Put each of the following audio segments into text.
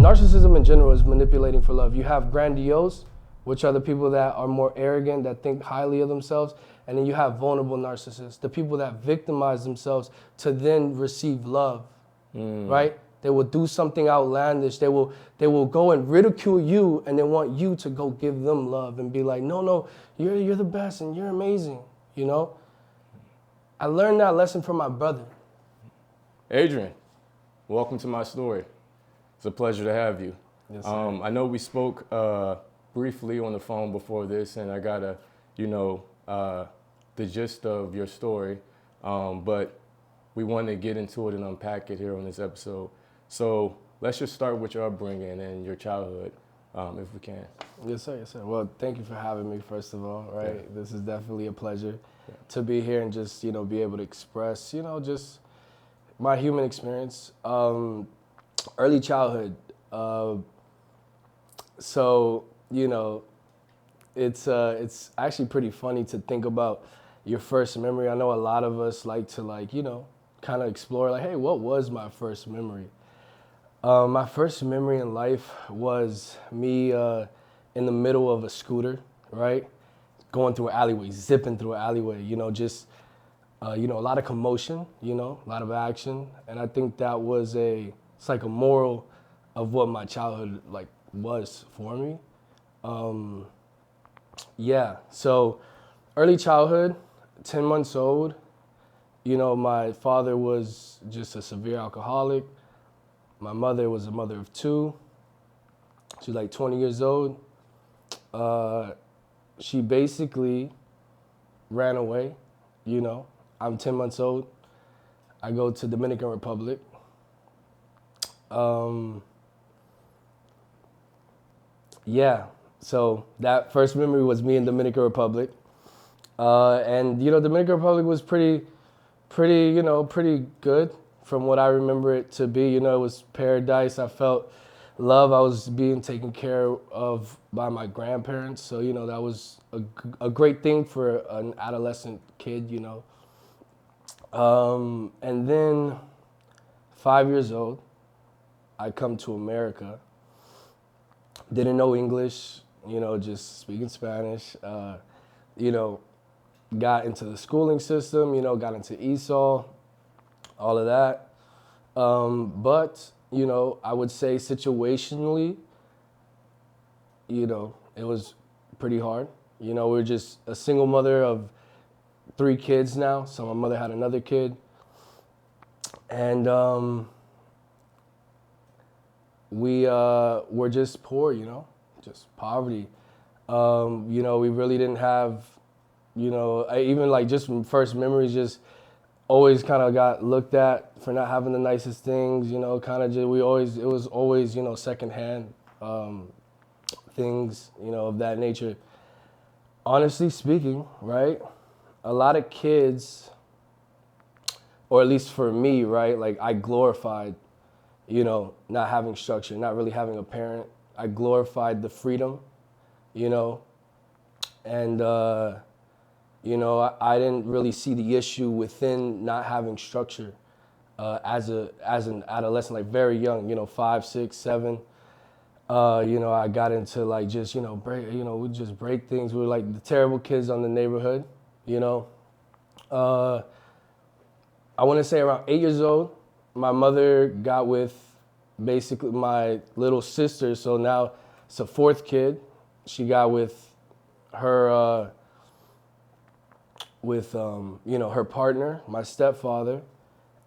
narcissism in general is manipulating for love. You have grandiose, which are the people that are more arrogant, that think highly of themselves. And then you have vulnerable narcissists, the people that victimize themselves to then receive love, right? They will do something outlandish. They will go and ridicule you, and they want you to go give them love and be like, no, you're the best and you're amazing, you know? I learned that lesson from my brother. Adrian, welcome to my story. It's a pleasure to have you. Yes, I know we spoke briefly on the phone before this, and I got the gist of your story, but we want to get into it and unpack it here on this episode. So let's just start with your upbringing and your childhood, if we can. Yes, sir. Yes, sir. Well, thank you for having me, first of all, right? Yeah. This is definitely a pleasure to be here and just, be able to express, just my human experience. Early childhood. It's actually pretty funny to think about your first memory. I know a lot of us like to kind of explore hey, what was my first memory? My first memory in life was me in the middle of a scooter, right? Going through an alleyway, zipping through an alleyway, a lot of commotion, a lot of action. And I think that was it's like a moral of what my childhood was for me. So early childhood, 10 months old, my father was just a severe alcoholic. My mother was a mother of two. She was 20 years old. She basically ran away, I'm 10 months old. I go to Dominican Republic. So that first memory was me in Dominican Republic. And Dominican Republic was pretty good from what I remember it to be. It was paradise. I felt love. I was being taken care of by my grandparents. So, that was a great thing for an adolescent kid, And then 5 years old, I come to America. Didn't know English, just speaking Spanish. Got into the schooling system, got into ESOL, all of that. But, I would say situationally, it was pretty hard. We're just a single mother of 3 kids now. So my mother had another kid. And we were just poor, just poverty. We really didn't have, even just from first memories, just always kind of got looked at for not having the nicest things, it was always, secondhand things, of that nature. Honestly speaking, right, a lot of kids, or at least for me, right, I glorified, not having structure, not really having a parent. I glorified the freedom, and, I didn't really see the issue within not having structure as an adolescent, very young, 5, 6, 7. I got into just, we just break things. We were the terrible kids on the neighborhood, I want to say around 8 years old, my mother got with basically my little sister. So now it's a 4th kid. She got with her, her partner, my stepfather.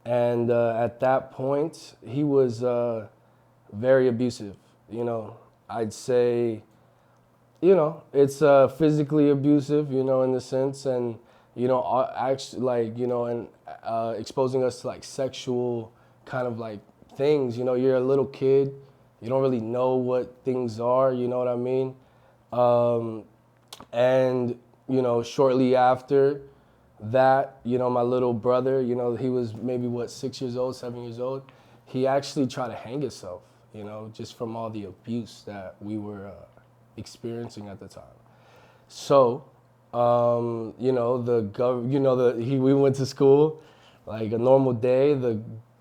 And at that point, he was very abusive. I'd say, it's physically abusive, in the sense, and, actually, and exposing us to sexual kind of things. You're a little kid, you don't really know what things are, you know what I mean? And, shortly after that, my little brother, he was maybe 6 years old, 7 years old. He actually tried to hang himself, just from all the abuse that we were experiencing at the time. So, we went to school, a normal day. The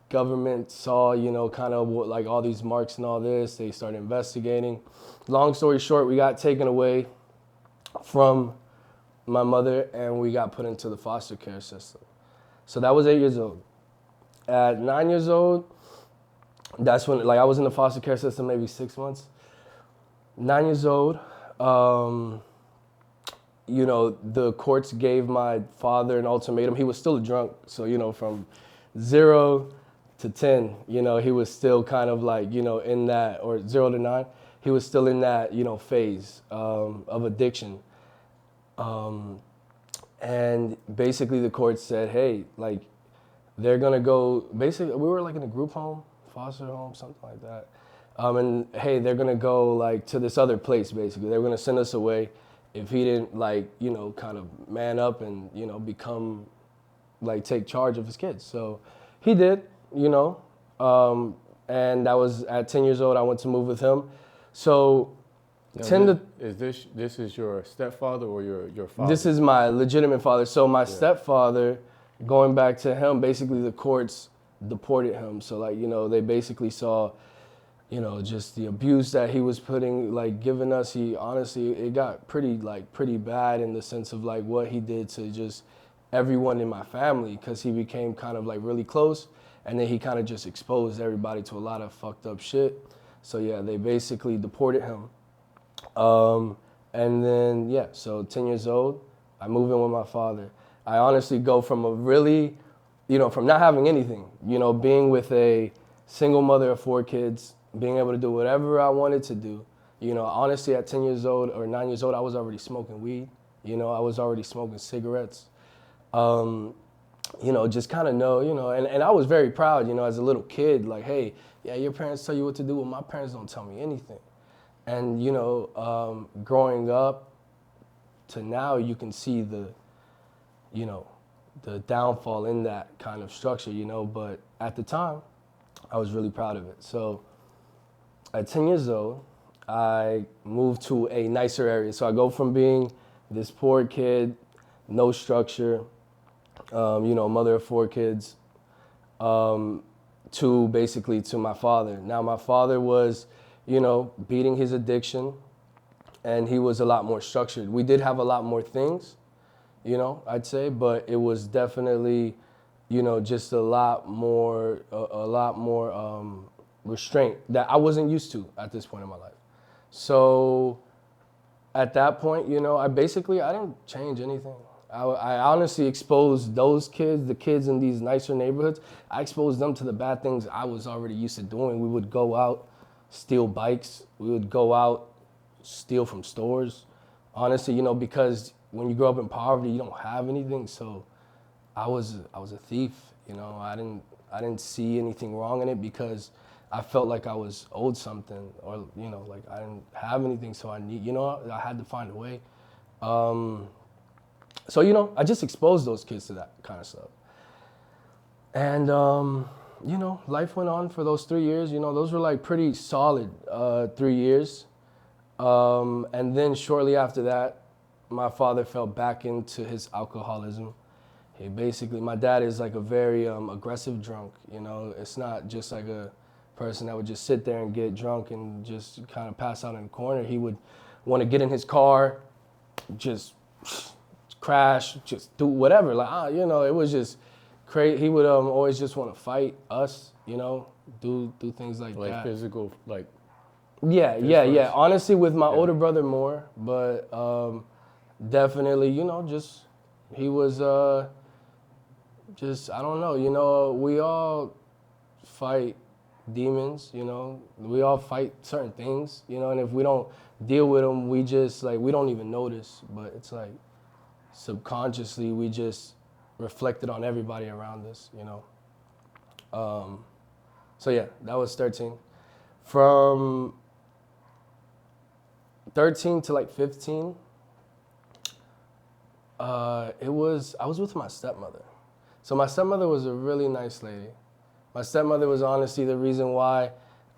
government saw, kind of what, like all these marks and all this. They started investigating. Long story short, we got taken away from my mother and we got put into the foster care system. So that was 8 years old. At 9 years old, that's when, like, I was in the foster care system maybe 6 months. 9 years old, the courts gave my father an ultimatum. He was still drunk, so, from 0 to 10, he was still kind of like, in that, or 0 to 9, he was still in that, phase of addiction. And basically the court said, hey, like, they're gonna go, basically, we were like in a group home, foster home, something like that. And hey, they're gonna go like to this other place, basically. They were gonna send us away if he didn't like, kind of man up and, become, like take charge of his kids. So he did, and that was at 10 years old, I went to move with him. So now, this is your stepfather or your father? This is my legitimate father. So my stepfather, going back to him, basically the courts deported him. So like, they basically saw, just the abuse that he was giving us. He honestly, it got pretty bad in the sense of like what he did to just everyone in my family, because he became kind of like really close, and then he kind of just exposed everybody to a lot of fucked up shit. So yeah, they basically deported him. And then, so 10 years old, I move in with my father. I honestly go from a really, from not having anything, being with a single mother of 4 kids, being able to do whatever I wanted to do. Honestly, at 10 years old or 9 years old, I was already smoking weed. I was already smoking cigarettes. Just kind of know, and I was very proud, as a little kid, like, hey, yeah, your parents tell you what to do. Well, my parents don't tell me anything. And, growing up to now, you can see the downfall in that kind of structure, but at the time, I was really proud of it. So at 10 years old, I moved to a nicer area. So I go from being this poor kid, no structure, mother of 4 kids, to basically to my father. Now my father was, beating his addiction, and he was a lot more structured. We did have a lot more things, I'd say, but it was definitely, just a lot more restraint that I wasn't used to at this point in my life. So at that point, I didn't change anything. I honestly exposed those kids, the kids in these nicer neighborhoods, I exposed them to the bad things I was already used to doing. We would go out, steal bikes. We would go out, steal from stores. Honestly, because when you grow up in poverty, you don't have anything. So I was a thief. I didn't see anything wrong in it because I felt like I was owed something, or like I didn't have anything. So I had to find a way. So I just exposed those kids to that kind of stuff. And life went on for those 3 years. Those were like pretty solid 3 years. And then shortly after that, my father fell back into his alcoholism. My dad is like a very aggressive drunk. It's not just like a person that would just sit there and get drunk and just kind of pass out in the corner. He would want to get in his car, just crash, just do whatever. Like, it was just crazy. He would always just want to fight us, do things like that. Like physical, like. Yeah. Honestly, with my older brother more, but definitely, he was I don't know, we all fight demons, we all fight certain things, and if we don't deal with them, we just we don't even notice, but it's like subconsciously we just reflect it on everybody around us, So yeah, that was 13. From 13 to 15, I was with my stepmother. So my stepmother was a really nice lady. My stepmother was honestly the reason why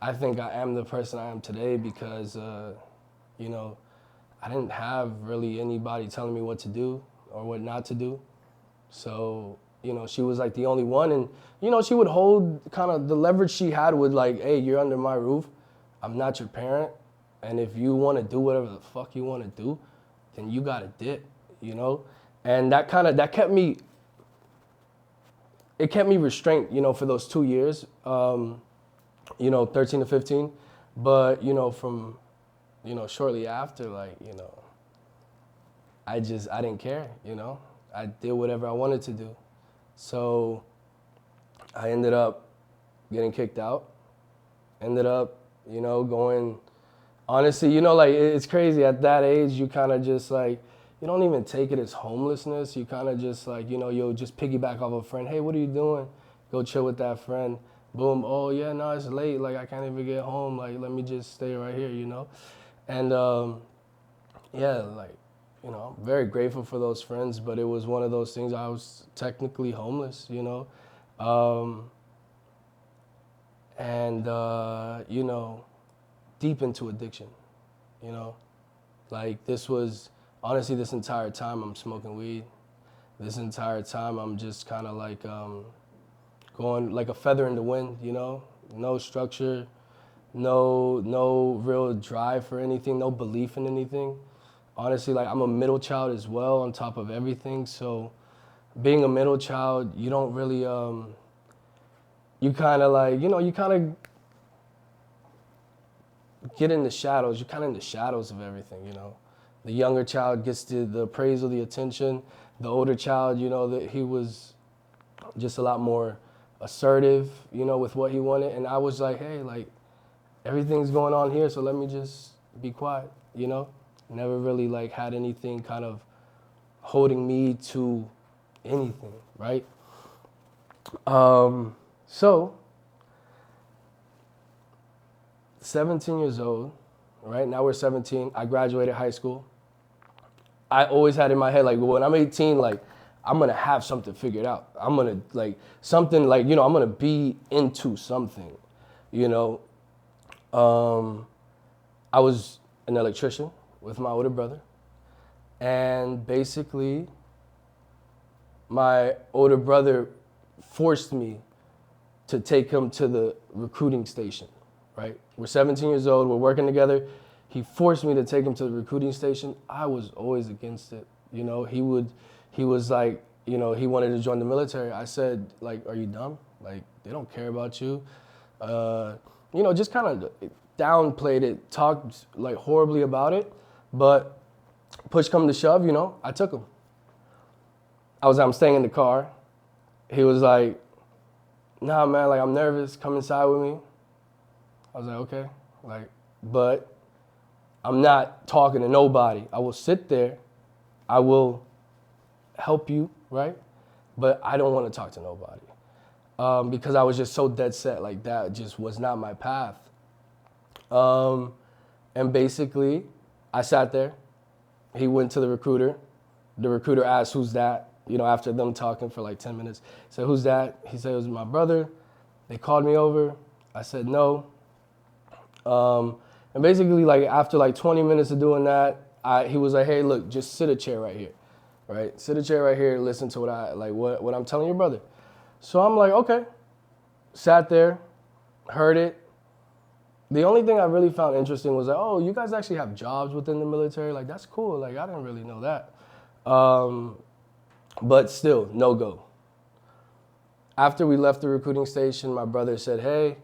I think I am the person I am today, because, I didn't have really anybody telling me what to do or what not to do. So You know, she was like the only one, and you know, she would hold kind of the leverage she had with like, hey, you're under my roof. I'm not your parent, and if you want to do whatever the fuck you want to do, then you got to dip, you know? And that kept me, it kept me restrained, you know, for those 2 years, you know, 13 to 15. But, you know, from, you know, shortly after, like, you know, I didn't care, you know? I did whatever I wanted to do. So I ended up getting kicked out, ended up, you know, going, honestly, you know, like, it's crazy. At that age, you kind of just, like, you don't even take it as homelessness. You kind of just, like, you know, you'll just piggyback off a friend. Hey, what are you doing? Go chill with that friend. Boom. Oh, yeah, no, it's late. Like, I can't even get home. Like, let me just stay right here, you know? And, yeah, like, you know, I'm very grateful for those friends, but it was one of those things. I was technically homeless, you know? You know, deep into addiction, you know? Like, this was, honestly, this entire time I'm smoking weed. This entire time I'm just kind of like going like a feather in the wind, you know? No structure, no real drive for anything, no belief in anything. Honestly, like, I'm a middle child as well on top of everything. So being a middle child, you don't really, you kind of like, you know, you kind of get in the shadows. You're kind of in the shadows of everything, you know? The younger child gets the appraisal, the attention. The older child, you know, that he was just a lot more assertive, you know, with what he wanted. And I was like, hey, like, everything's going on here, so let me just be quiet, you know? Never really, like, had anything kind of holding me to anything, right? So, 17 years old, right? Now we're 17. I graduated high school. I always had in my head, like, when I'm 18, like, I'm going to have something figured out. I'm going to, like, something, like, you know, I'm going to be into something, you know? I was an electrician with my older brother. And basically, my older brother forced me to take him to the recruiting station, right? We're 17 years old, we're working together. He forced me to take him to the recruiting station. I was always against it. You know, he was like, you know, he wanted to join the military. I said, like, are you dumb? Like, they don't care about you. You know, just kind of downplayed it, talked like horribly about it. But push come to shove, you know, I took him. I'm staying in the car. He was like, nah, man, like, I'm nervous. Come inside with me. I was like, okay. Like, but I'm not talking to nobody. I will sit there. I will help you, right? But I don't want to talk to nobody. Because I was just so dead set. Like, that just was not my path. And basically, I sat there. He went to the recruiter. The recruiter asked, who's that? You know, after them talking for like 10 minutes. He said, who's that? He said, it was my brother. They called me over. I said, no. And basically, like, after like 20 minutes of doing that, he was like, hey, look, just sit a chair right here, right? Sit a chair right here and listen to what I'm telling your brother. So I'm like, okay. Sat there, heard it. The only thing I really found interesting was like, oh, you guys actually have jobs within the military? Like, that's cool. Like, I didn't really know that. But still, no go. After we left the recruiting station, my brother said, hey,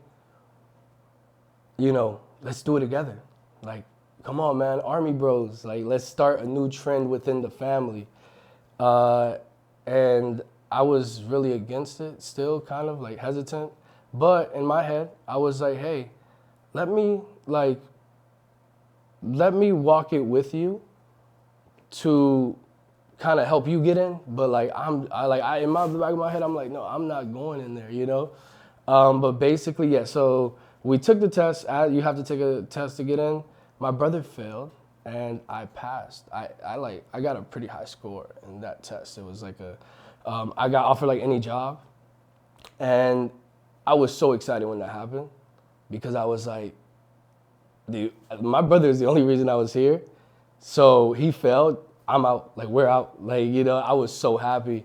you know, let's do it together. Like, come on, man, Army bros. Like, let's start a new trend within the family. And I was really against it, still kind of like hesitant. But in my head, I was like, hey, let me walk it with you to kind of help you get in. But like, in the back of my head, I'm like, no, I'm not going in there, you know? But basically, yeah, so we took the test. You have to take a test to get in. My brother failed and I passed. I got a pretty high score in that test. It was like I got offered like any job. And I was so excited when that happened because I was like, dude, my brother is the only reason I was here. So he failed, I'm out, like, we're out. Like, you know, I was so happy.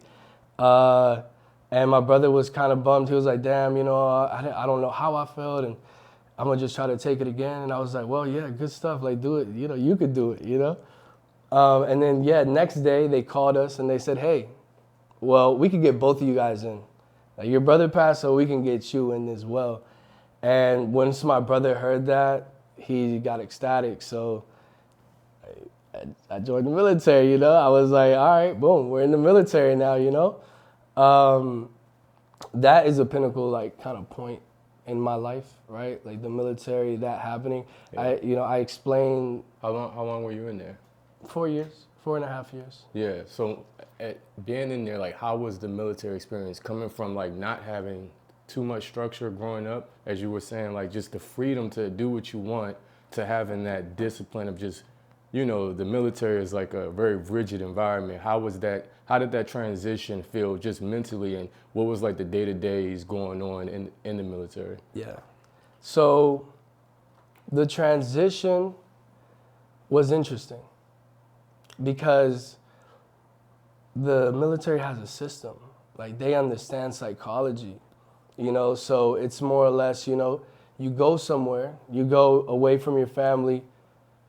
And my brother was kind of bummed. He was like, damn, I don't know how I felt, and I'm going to just try to take it again. And I was like, well, yeah, good stuff. Like, do it. You could do it. And then, next day they called us and they said, hey, well, we could get both of you guys in. Like, your brother passed, so we can get you in as well. And once my brother heard that, he got ecstatic. So I joined the military, I was like, all right, boom, we're in the military now, That is a pinnacle, like, kind of point in my life, right? Like, the military, that happening. Yeah. I explained. How long were you in there? 4 years, 4.5 years. Yeah, so being in there, like, how was the military experience coming from, like, not having too much structure growing up, as you were saying, like, just the freedom to do what you want, to having that discipline of just, the military is like a very rigid environment. How did that transition feel just mentally, and what was like the day-to-days going on in the military? Yeah. So the transition was interesting because the military has a system. Like, they understand psychology, so it's more or less, you go somewhere, you go away from your family,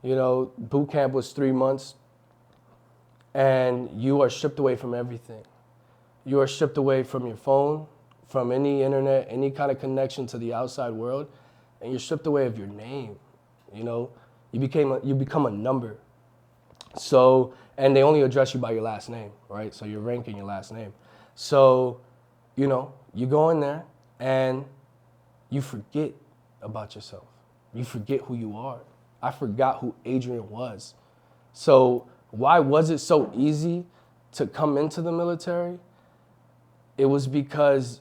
boot camp was 3 months, and you are stripped away from everything. You are stripped away from your phone, from any internet, any kind of connection to the outside world, and you're stripped away of your name. You become a number. So, and they only address you by your last name, right? So your rank and your last name. So, you go in there and you forget about yourself. You forget who you are. I forgot who Adrian was. So why was it so easy to come into the military? It was because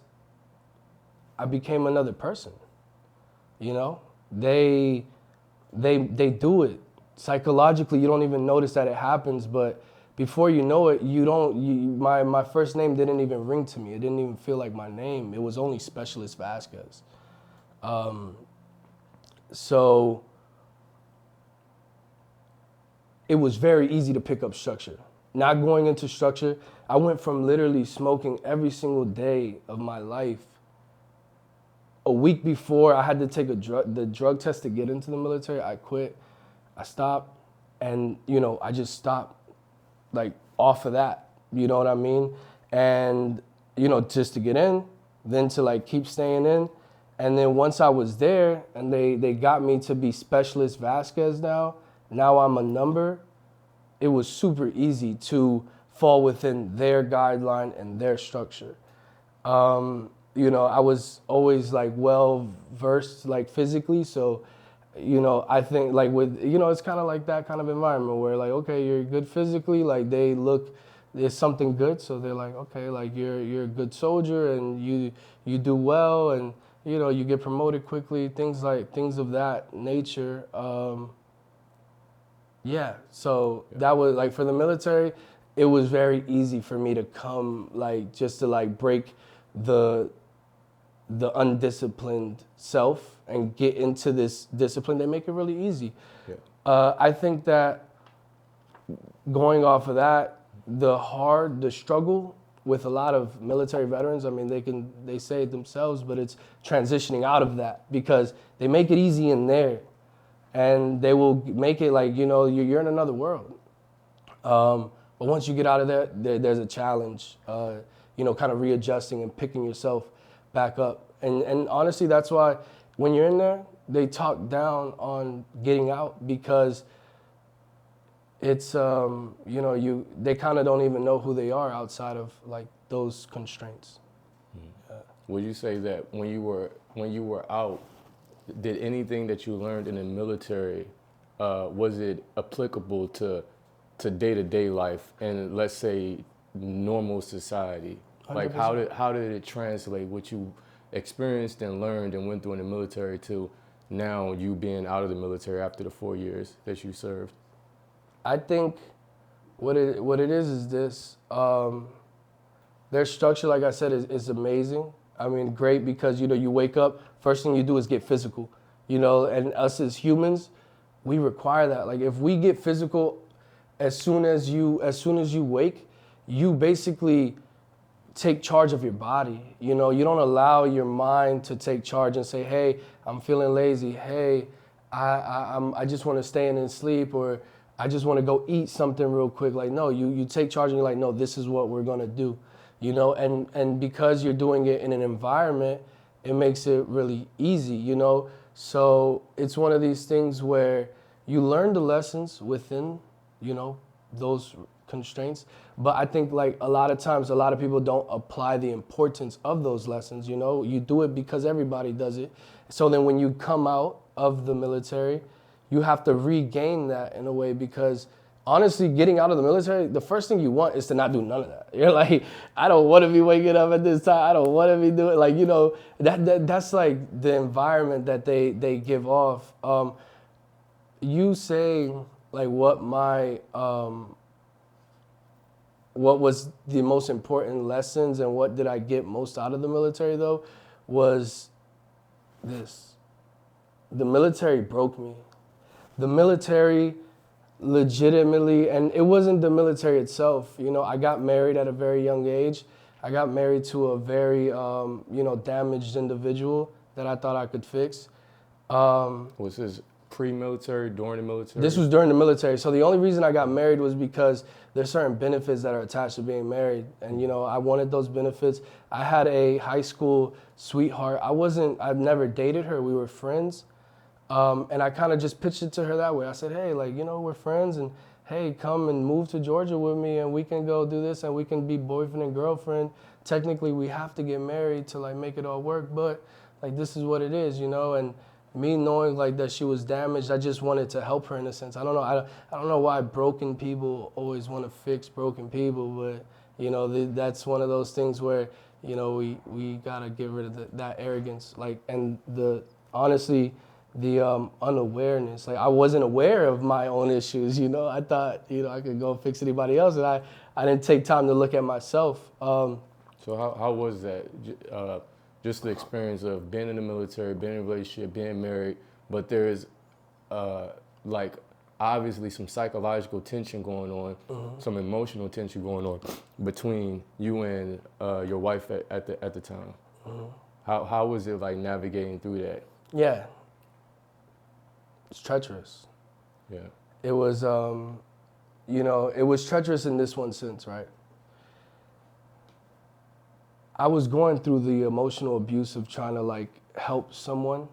I became another person. They do it. Psychologically, you don't even notice that it happens, but before you know it, my first name didn't even ring to me. It didn't even feel like my name. It was only Specialist Vasquez. So it was very easy to pick up structure. Not going into structure, I went from literally smoking every single day of my life. A week before I had to take the drug test to get into the military, I quit. I stopped, and I just stopped, like, off of that, you know what I mean? And just to get in, then to, like, keep staying in. And then once I was there and they got me to be Specialist Vasquez now I'm a number, it was super easy to fall within their guideline and their structure. I was always, like, well versed, like, physically, so I think, like, with, it's kind of like that kind of environment where, like, okay, you're good physically, like, they look, there's something good, so they're like, okay, like, you're a good soldier, and you do well, and you get promoted quickly, things of that nature. So that was, like, for the military, it was very easy for me to come, like, just to, like, break the undisciplined self and get into this discipline. They make it really easy. Yeah. I think that going off of that, the struggle with a lot of military veterans, I mean, they say it themselves, but it's transitioning out of that, because they make it easy in there, and they will make it like, you're in another world. But once you get out of there's a challenge, kind of readjusting and picking yourself back up. And honestly, that's why when you're in there, they talk down on getting out, because it's, they kind of don't even know who they are outside of, like, those constraints. Would you say that when you were out, did anything that you learned in the military, was it applicable to day-to-day life and, let's say, normal society? 100%. Like, how did it translate what you experienced and learned and went through in the military to now you being out of the military after the 4 years that you served? I think what it is this. Their structure, like I said, is amazing. I mean, great, because, you wake up, first thing you do is get physical, and us as humans, we require that. Like, if we get physical as soon as you wake, you basically take charge of your body. You know, you don't allow your mind to take charge and say, hey, I'm feeling lazy. Hey, I just want to stay in and sleep, or I just want to go eat something real quick. Like, no, you take charge and you're like, no, this is what we're going to do. You know, and because you're doing it in an environment, it makes it really easy, you know? So it's one of these things where you learn the lessons within, you know, those constraints. But I think like a lot of times, a lot of people don't apply the importance of those lessons, you know? You do it because everybody does it. So then when you come out of the military, you have to regain that in a way, because honestly, getting out of the military, the first thing you want is to not do none of that. You're like, I don't want to be waking up at this time. I don't want to be doing, like, you know, that's like the environment that they give off. You say like what was the most important lessons and what did I get most out of the military though, was this. The military broke me. The military legitimately, and it wasn't the military itself. You know, I got married at a very young age. I got married to a very, you know, damaged individual that I thought I could fix. Was this pre-military, during the military? This was during the military. So the only reason I got married was because there's certain benefits that are attached to being married. And, you know, I wanted those benefits. I had a high school sweetheart. I've never dated her. We were friends. And I kind of just pitched it to her that way. I said, hey, like, you know, we're friends, and hey, come and move to Georgia with me and we can go do this and we can be boyfriend and girlfriend. Technically, we have to get married to like make it all work, but like this is what it is, you know? And me knowing like that she was damaged, I just wanted to help her in a sense. I don't know. I don't know why broken people always want to fix broken people, but you know, that's one of those things where, you know, we gotta get rid of that arrogance, like, and honestly, the unawareness. Like, I wasn't aware of my own issues, you know. I thought, you know, I could go fix anybody else, and I didn't take time to look at myself. So how was that? Just the experience of being in the military, being in a relationship, being married, but there's like obviously some psychological tension going on, some emotional tension going on between you and your wife at the time. How was it like navigating through that? Yeah. It's treacherous. Yeah. It was, you know, it was treacherous in this one sense, right? I was going through the emotional abuse of trying to like help someone,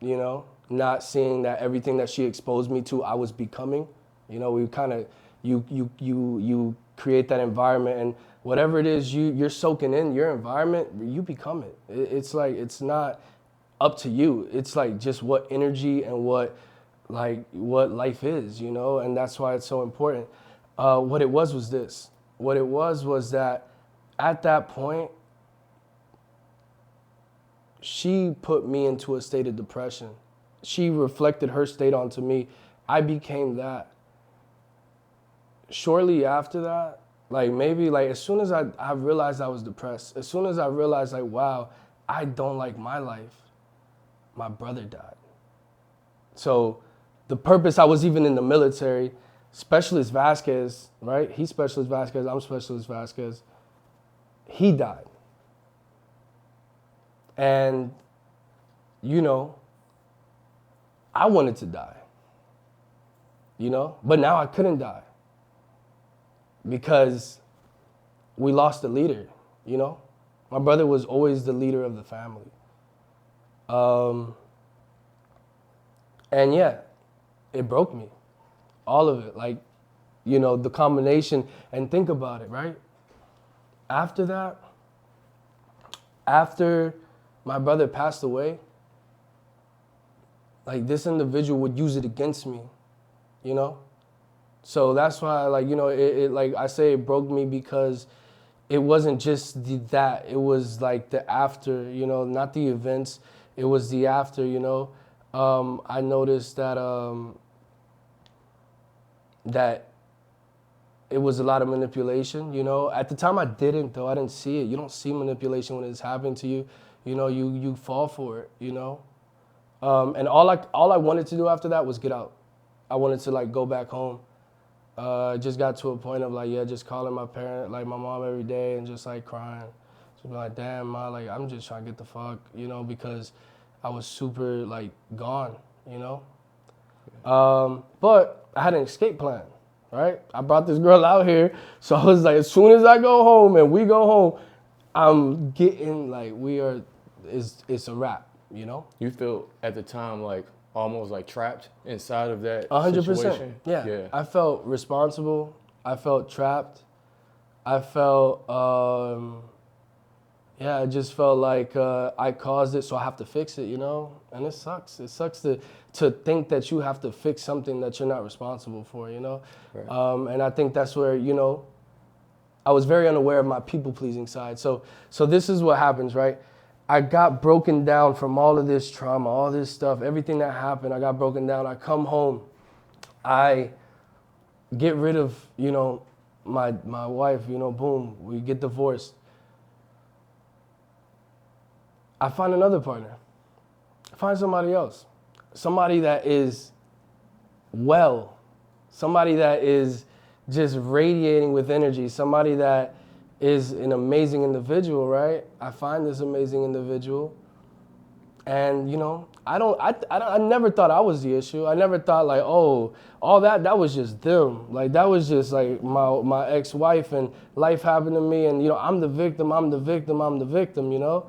you know, not seeing that everything that she exposed me to, I was becoming. You know, we kind of, you create that environment, and whatever it is you're soaking in your environment, you become it. It's like, it's not up to you. It's like just what energy and what life is, you know, and that's why it's so important. What it was this. What it was that at that point, she put me into a state of depression. She reflected her state onto me. I became that. Shortly after that, like maybe like as soon as I realized I was depressed, as soon as I realized like, wow, I don't like my life, my brother died. So the purpose I was even in the military, Specialist Vasquez, right? He's Specialist Vasquez, I'm Specialist Vasquez. He died. And, you know, I wanted to die, you know? But now I couldn't die because we lost a leader, you know? My brother was always the leader of the family. And yeah, it broke me, all of it. Like, you know, the combination, and think about it, right? After that, after my brother passed away, like this individual would use it against me, you know? So that's why, like, you know, it like I say, it broke me because it wasn't just that, it was like the after, you know, not the events, it was the after, you know? I noticed that that it was a lot of manipulation, you know? At the time I didn't see it. You don't see manipulation when it's happening to you. You know, you fall for it, you know? And all I wanted to do after that was get out. I wanted to like go back home. It just got to a point of like, yeah, just calling my parent, like my mom every day and just like crying. Just be like, damn, ma, like I'm just trying to get the fuck, you know, because I was super like gone, you know. But I had an escape plan, right? I brought this girl out here, so I was like, as soon as I go home and we go home, I'm getting like it's a wrap, you know. You feel at the time like almost like trapped inside of that 100%. situation? Yeah. I felt responsible. I felt trapped. I felt, I just felt like I caused it, so I have to fix it, you know? And it sucks. It sucks to think that you have to fix something that you're not responsible for, you know? Right. And I think that's where, you know, I was very unaware of my people-pleasing side. So this is what happens, right? I got broken down from all of this trauma, all this stuff, everything that happened, I got broken down. I come home, I get rid of, you know, my wife, you know, boom, we get divorced. I find another partner. I find somebody else. Somebody that is well, somebody that is just radiating with energy, somebody that is an amazing individual, right? I find this amazing individual, and you know, I never thought I was the issue. I never thought like, oh, all that was just them. Like that was just like my ex-wife, and life happened to me, and you know, I'm the victim, you know,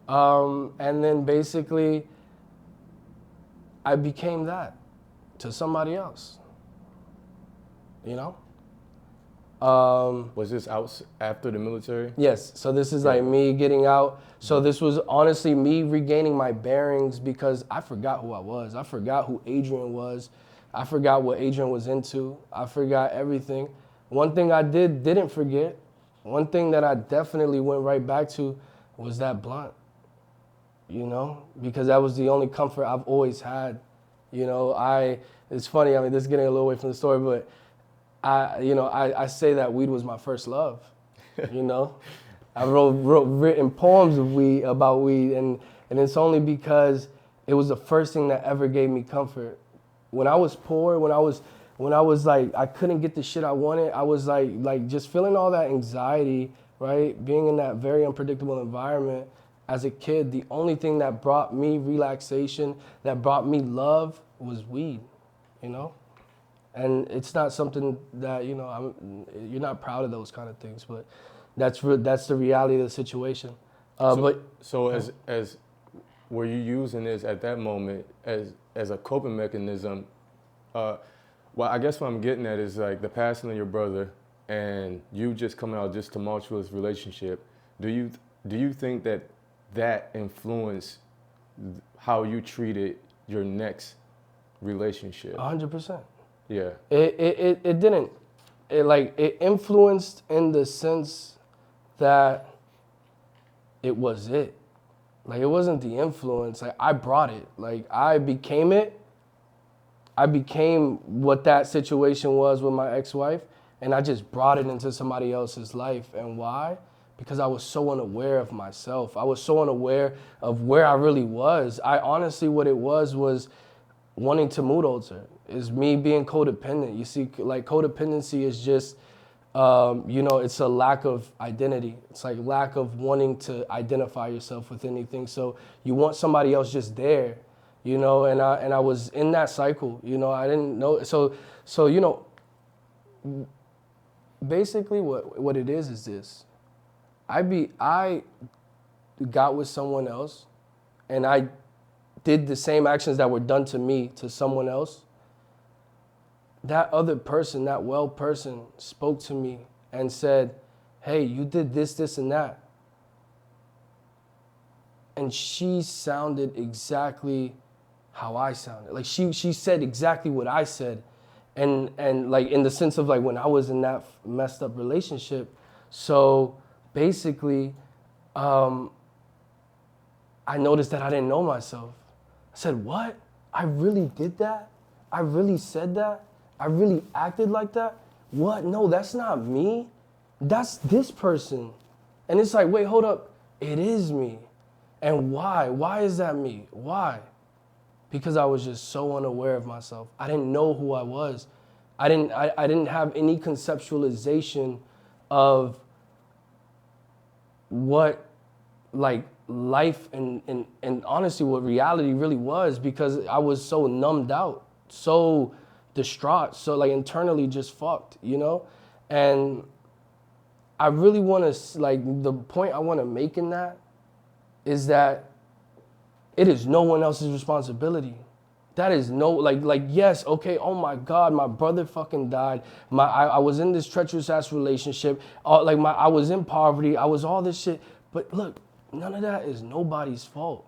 and then basically, I became that to somebody else, you know. Was this out after the military? Yes. So this is like me getting out. So this was honestly me regaining my bearings because I forgot who I was. I forgot who Adrian was. I forgot what Adrian was into. I forgot everything. One thing I didn't forget, one thing that I definitely went right back to was that blunt, you know, because that was the only comfort I've always had. You know, it's funny, I mean, this is getting a little away from the story, but I say that weed was my first love, you know. I written poems about weed, and it's only because it was the first thing that ever gave me comfort. When I was poor, when I was like, I couldn't get the shit I wanted, I was like just feeling all that anxiety, right? Being in that very unpredictable environment as a kid, the only thing that brought me relaxation, that brought me love was weed, you know? And it's not something that, you know, you're not proud of those kind of things, but that's the reality of the situation. So as were you using this at that moment as a coping mechanism? Well, I guess what I'm getting at is like the passing of your brother and you just coming out of this tumultuous relationship. Do you think that influenced how you treated your next relationship? 100%. Yeah. It didn't. It influenced in the sense that it was it. Like it wasn't the influence. Like I brought it. Like I became it. I became what that situation was with my ex-wife, and I just brought it into somebody else's life. And why? Because I was so unaware of myself. I was so unaware of where I really was. I honestly, what it was wanting to mood alter. Is me being codependent. You see, like codependency is just, you know, it's a lack of identity. It's like lack of wanting to identify yourself with anything. So you want somebody else just there, you know, and I was in that cycle, you know, I didn't know. So you know, basically what it is this. I got with someone else and I did the same actions that were done to me to someone else. That other person, that well person, spoke to me and said, hey, you did this, this, and that. And she sounded exactly how I sounded. Like she said exactly what I said. And like in the sense of like when I was in that messed up relationship. So basically, I noticed that I didn't know myself. I said, what? I really did that? I really said that? I really acted like that? What? No, that's not me. That's this person. And it's like, wait, hold up. It is me. And why? Why is that me? Why? Because I was just so unaware of myself. I didn't know who I was. I didn't have any conceptualization of what like life and honestly what reality really was, because I was so numbed out, so distraught, so like internally just fucked, you know? And I really want to, like, the point I want to make in that is that it is no one else's responsibility. That is yes, okay, oh my God, my brother fucking died. I was in this treacherous ass relationship. I was in poverty. I was all this shit. But look, none of that is nobody's fault.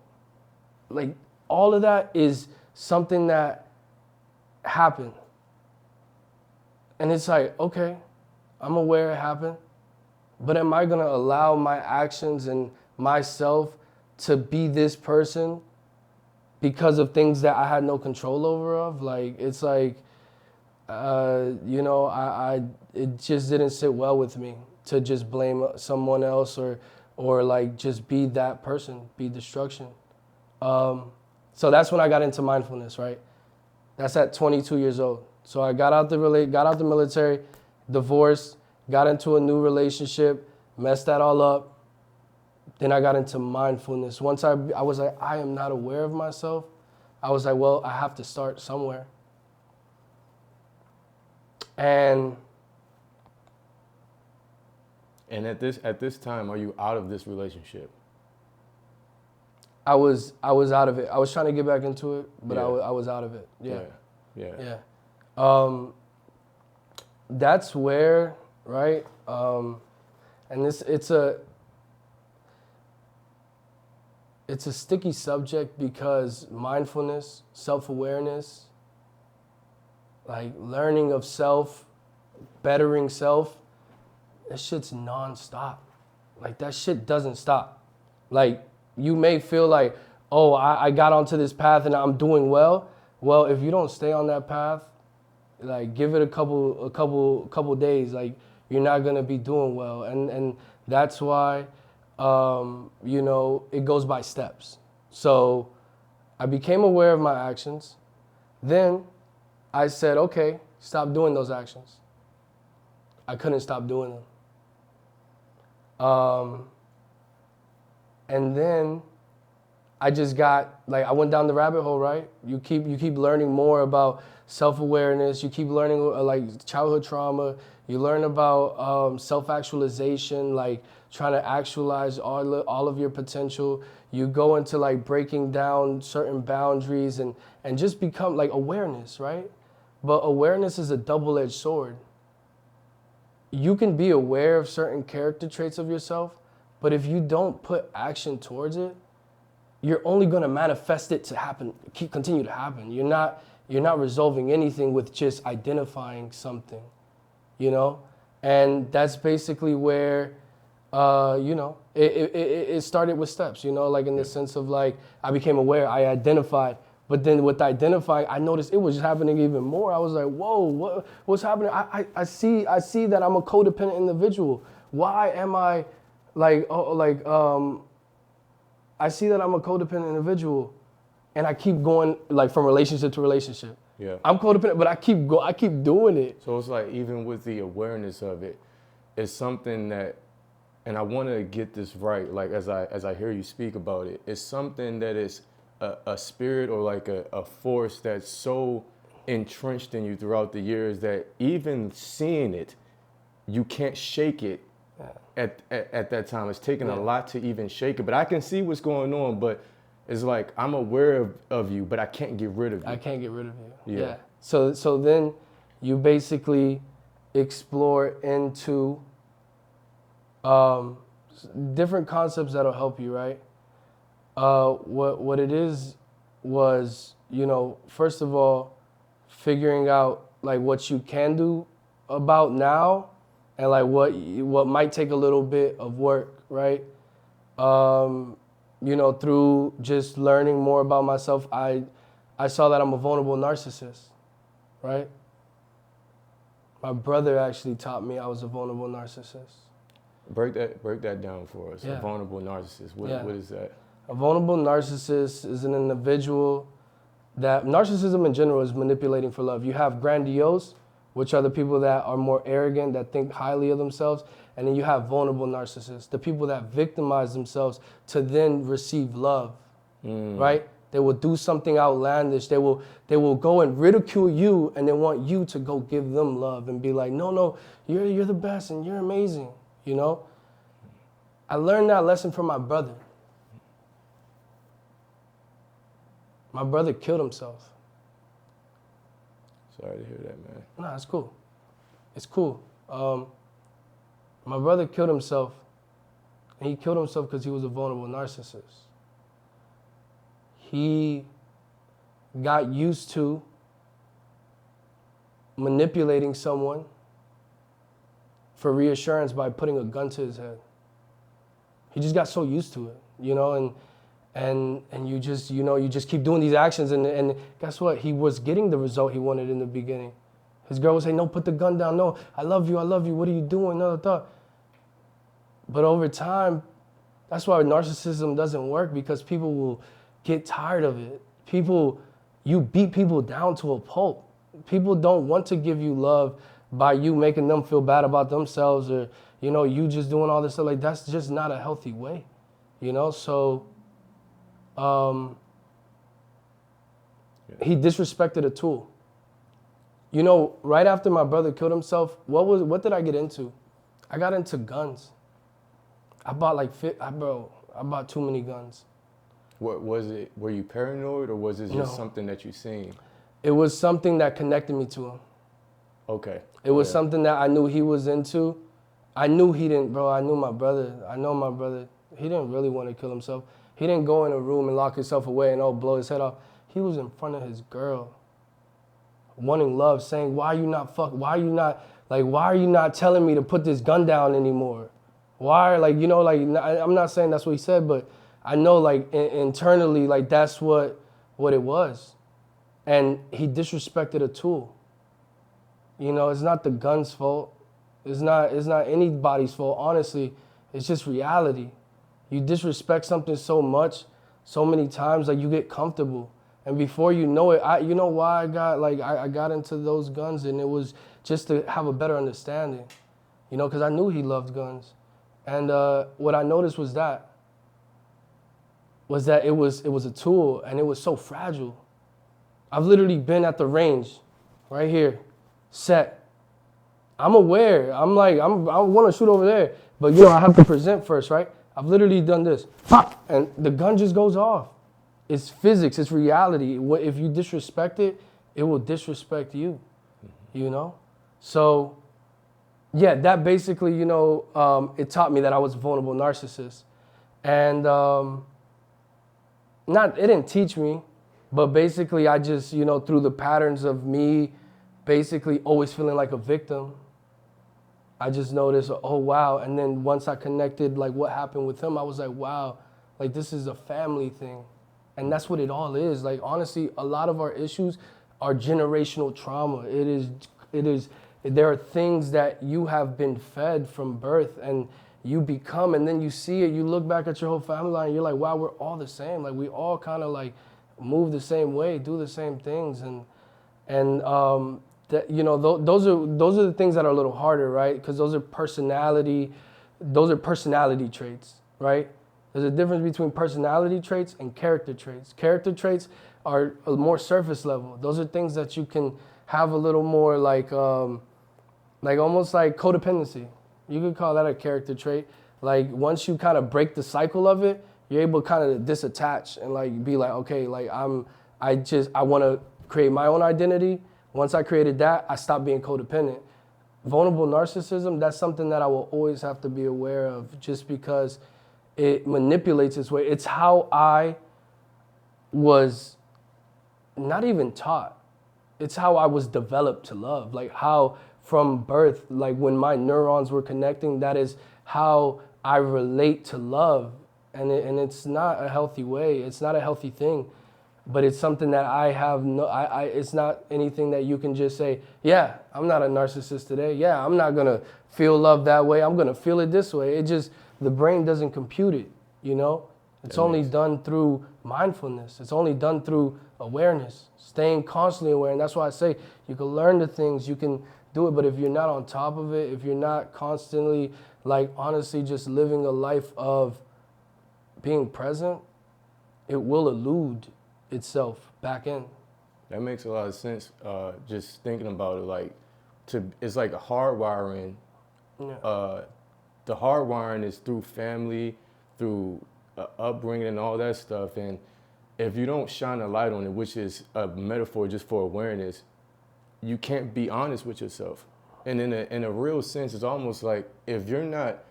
Like, all of that is something that happened. And it's like, okay, I'm aware it happened. But am I going to allow my actions and myself to be this person because of things that I had no control over of? Like, it's like, you know, it just didn't sit well with me to just blame someone else or like just be that person, be destruction. So that's when I got into mindfulness, right? That's at 22 years old. So I got out the military, divorced, got into a new relationship, messed that all up. Then I got into mindfulness. Once I was like, I am not aware of myself. I was like, well, I have to start somewhere. And at this time, are you out of this relationship? I was out of it. I was trying to get back into it, but Yeah. I was out of it. Yeah. Yeah. That's where, right? And it's a sticky subject because mindfulness, self-awareness, like learning of self, bettering self, that shit's nonstop. Like, that shit doesn't stop. Like, you may feel like, oh, I got onto this path and I'm doing well. Well, if you don't stay on that path, like, give it a couple days, like, you're not gonna be doing well. And that's why, you know, it goes by steps. So I became aware of my actions. Then I said, okay, stop doing those actions. I couldn't stop doing them. And then I just got, like, I went down the rabbit hole, right? You keep learning more about self-awareness. You keep learning like childhood trauma. You learn about self-actualization, like trying to actualize all of your potential. You go into like breaking down certain boundaries and just become like awareness, right? But awareness is a double-edged sword. You can be aware of certain character traits of yourself, but if you don't put action towards it, you're only going to manifest it to happen, continue to happen. You're not resolving anything with just identifying something, you know? And that's basically where, you know, it started with steps, you know, like in the sense of like, I became aware, I identified, but then with identifying, I noticed it was just happening even more. I was like, whoa, what's happening? I see that I'm a codependent individual. Why am I I see that I'm a codependent individual, and I keep going like from relationship to relationship. Yeah. I'm codependent, but I keep doing it. So it's like, even with the awareness of it, it's something that, and I want to get this right, like as I hear you speak about it, it's something that is a spirit or like a force that's so entrenched in you throughout the years that even seeing it, you can't shake it. At that time, it's taken a lot to even shake it. But I can see what's going on. But it's like, I'm aware of you, but I can't get rid of you. I can't get rid of you. Yeah. So then you basically explore into different concepts that'll help you, right? What it is was, you know, first of all, figuring out like what you can do about now. And like what might take a little bit of work, right? You know, through just learning more about myself, I saw that I'm a vulnerable narcissist, right? My brother actually taught me I was a vulnerable narcissist. Break that down for us. Yeah. A vulnerable narcissist. What is that? A vulnerable narcissist is an individual that, narcissism in general is manipulating for love. You have grandiose, which are the people that are more arrogant, that think highly of themselves. And then you have vulnerable narcissists, the people that victimize themselves to then receive love, right? They will do something outlandish. They will go and ridicule you, and they want you to go give them love and be like, no, you're the best and you're amazing, you know? I learned that lesson from my brother. My brother killed himself. Sorry to hear that, man. Nah, it's cool. It's cool. My brother killed himself, and he killed himself because he was a vulnerable narcissist. He got used to manipulating someone for reassurance by putting a gun to his head. He just got so used to it, you know, and you just, you know, you just keep doing these actions, and guess what? He was getting the result he wanted in the beginning. His girl would say, no, put the gun down. No, I love you, what are you doing? No. But over time, that's why narcissism doesn't work, because people will get tired of it. You beat people down to a pulp. People don't want to give you love by you making them feel bad about themselves, or, you know, you just doing all this stuff. Like, that's just not a healthy way, you know? So, he disrespected a tool. You know, right after my brother killed himself, what did I get into? I got into guns. I bought too many guns. What was it? Were you paranoid, or was it just something that you seen? It was something that connected me to him. Okay. It was something that I knew he was into. I knew he didn't, bro. I know my brother. He didn't really want to kill himself. He didn't go in a room and lock himself away and blow his head off. He was in front of his girl, wanting love, saying, why are you not telling me to put this gun down anymore? Why, like, you know, like, I'm not saying that's what he said, but I know, like, internally, like, that's what it was. And he disrespected a tool. You know, it's not the gun's fault. It's not anybody's fault, honestly. It's just reality. You disrespect something so much, so many times, like, you get comfortable. And before you know it, you know why I got into those guns, and it was just to have a better understanding, you know, because I knew he loved guns. And what I noticed was that it was a tool, and it was so fragile. I've literally been at the range, right here, set. I'm aware. I want to shoot over there, but you know I have to present first, right? I've literally done this, pop, and the gun just goes off. It's physics. It's reality. If you disrespect it, it will disrespect you. You know, so. Yeah, that basically, you know, it taught me that I was a vulnerable narcissist. And it didn't teach me, but basically I just, you know, through the patterns of me basically always feeling like a victim, I just noticed, oh, wow. And then once I connected, like, what happened with him, I was like, wow, like, this is a family thing. And that's what it all is. Like, honestly, a lot of our issues are generational trauma. There are things that you have been fed from birth, and you become, and then you see it, you look back at your whole family line, and you're like, wow, we're all the same. Like, we all kind of like move the same way, do the same things. And that, you know, those are the things that are a little harder, right? Because those are personality traits, right? There's a difference between personality traits and character traits. Character traits are more surface level. Those are things that you can have a little more like almost like codependency. You could call that a character trait. Like, once you kind of break the cycle of it, you're able to kind of disattach and like be like, okay, like I want to create my own identity. Once I created that, I stopped being codependent. Vulnerable narcissism, that's something that I will always have to be aware of, just because it manipulates its way. It's how I was not even taught. It's how I was developed to love. Like, how from birth, like when my neurons were connecting, that is how I relate to love. And it's not a healthy way. It's not a healthy thing. But it's something that I have it's not anything that you can just say, yeah, I'm not a narcissist today. Yeah, I'm not going to feel love that way. I'm going to feel it this way. It just, the brain doesn't compute it, you know? It's only done through mindfulness. It's only done through awareness, staying constantly aware. And that's why I say you can learn the things, you can do it, but if you're not on top of it, if you're not constantly, like, honestly just living a life of being present, it will elude itself back in. That makes a lot of sense. Just thinking about it, like, it's like a hardwiring. Yeah. The hardwiring is through family, through upbringing and all that stuff. And if you don't shine a light on it, which is a metaphor just for awareness, you can't be honest with yourself. And in a real sense, it's almost like if you're not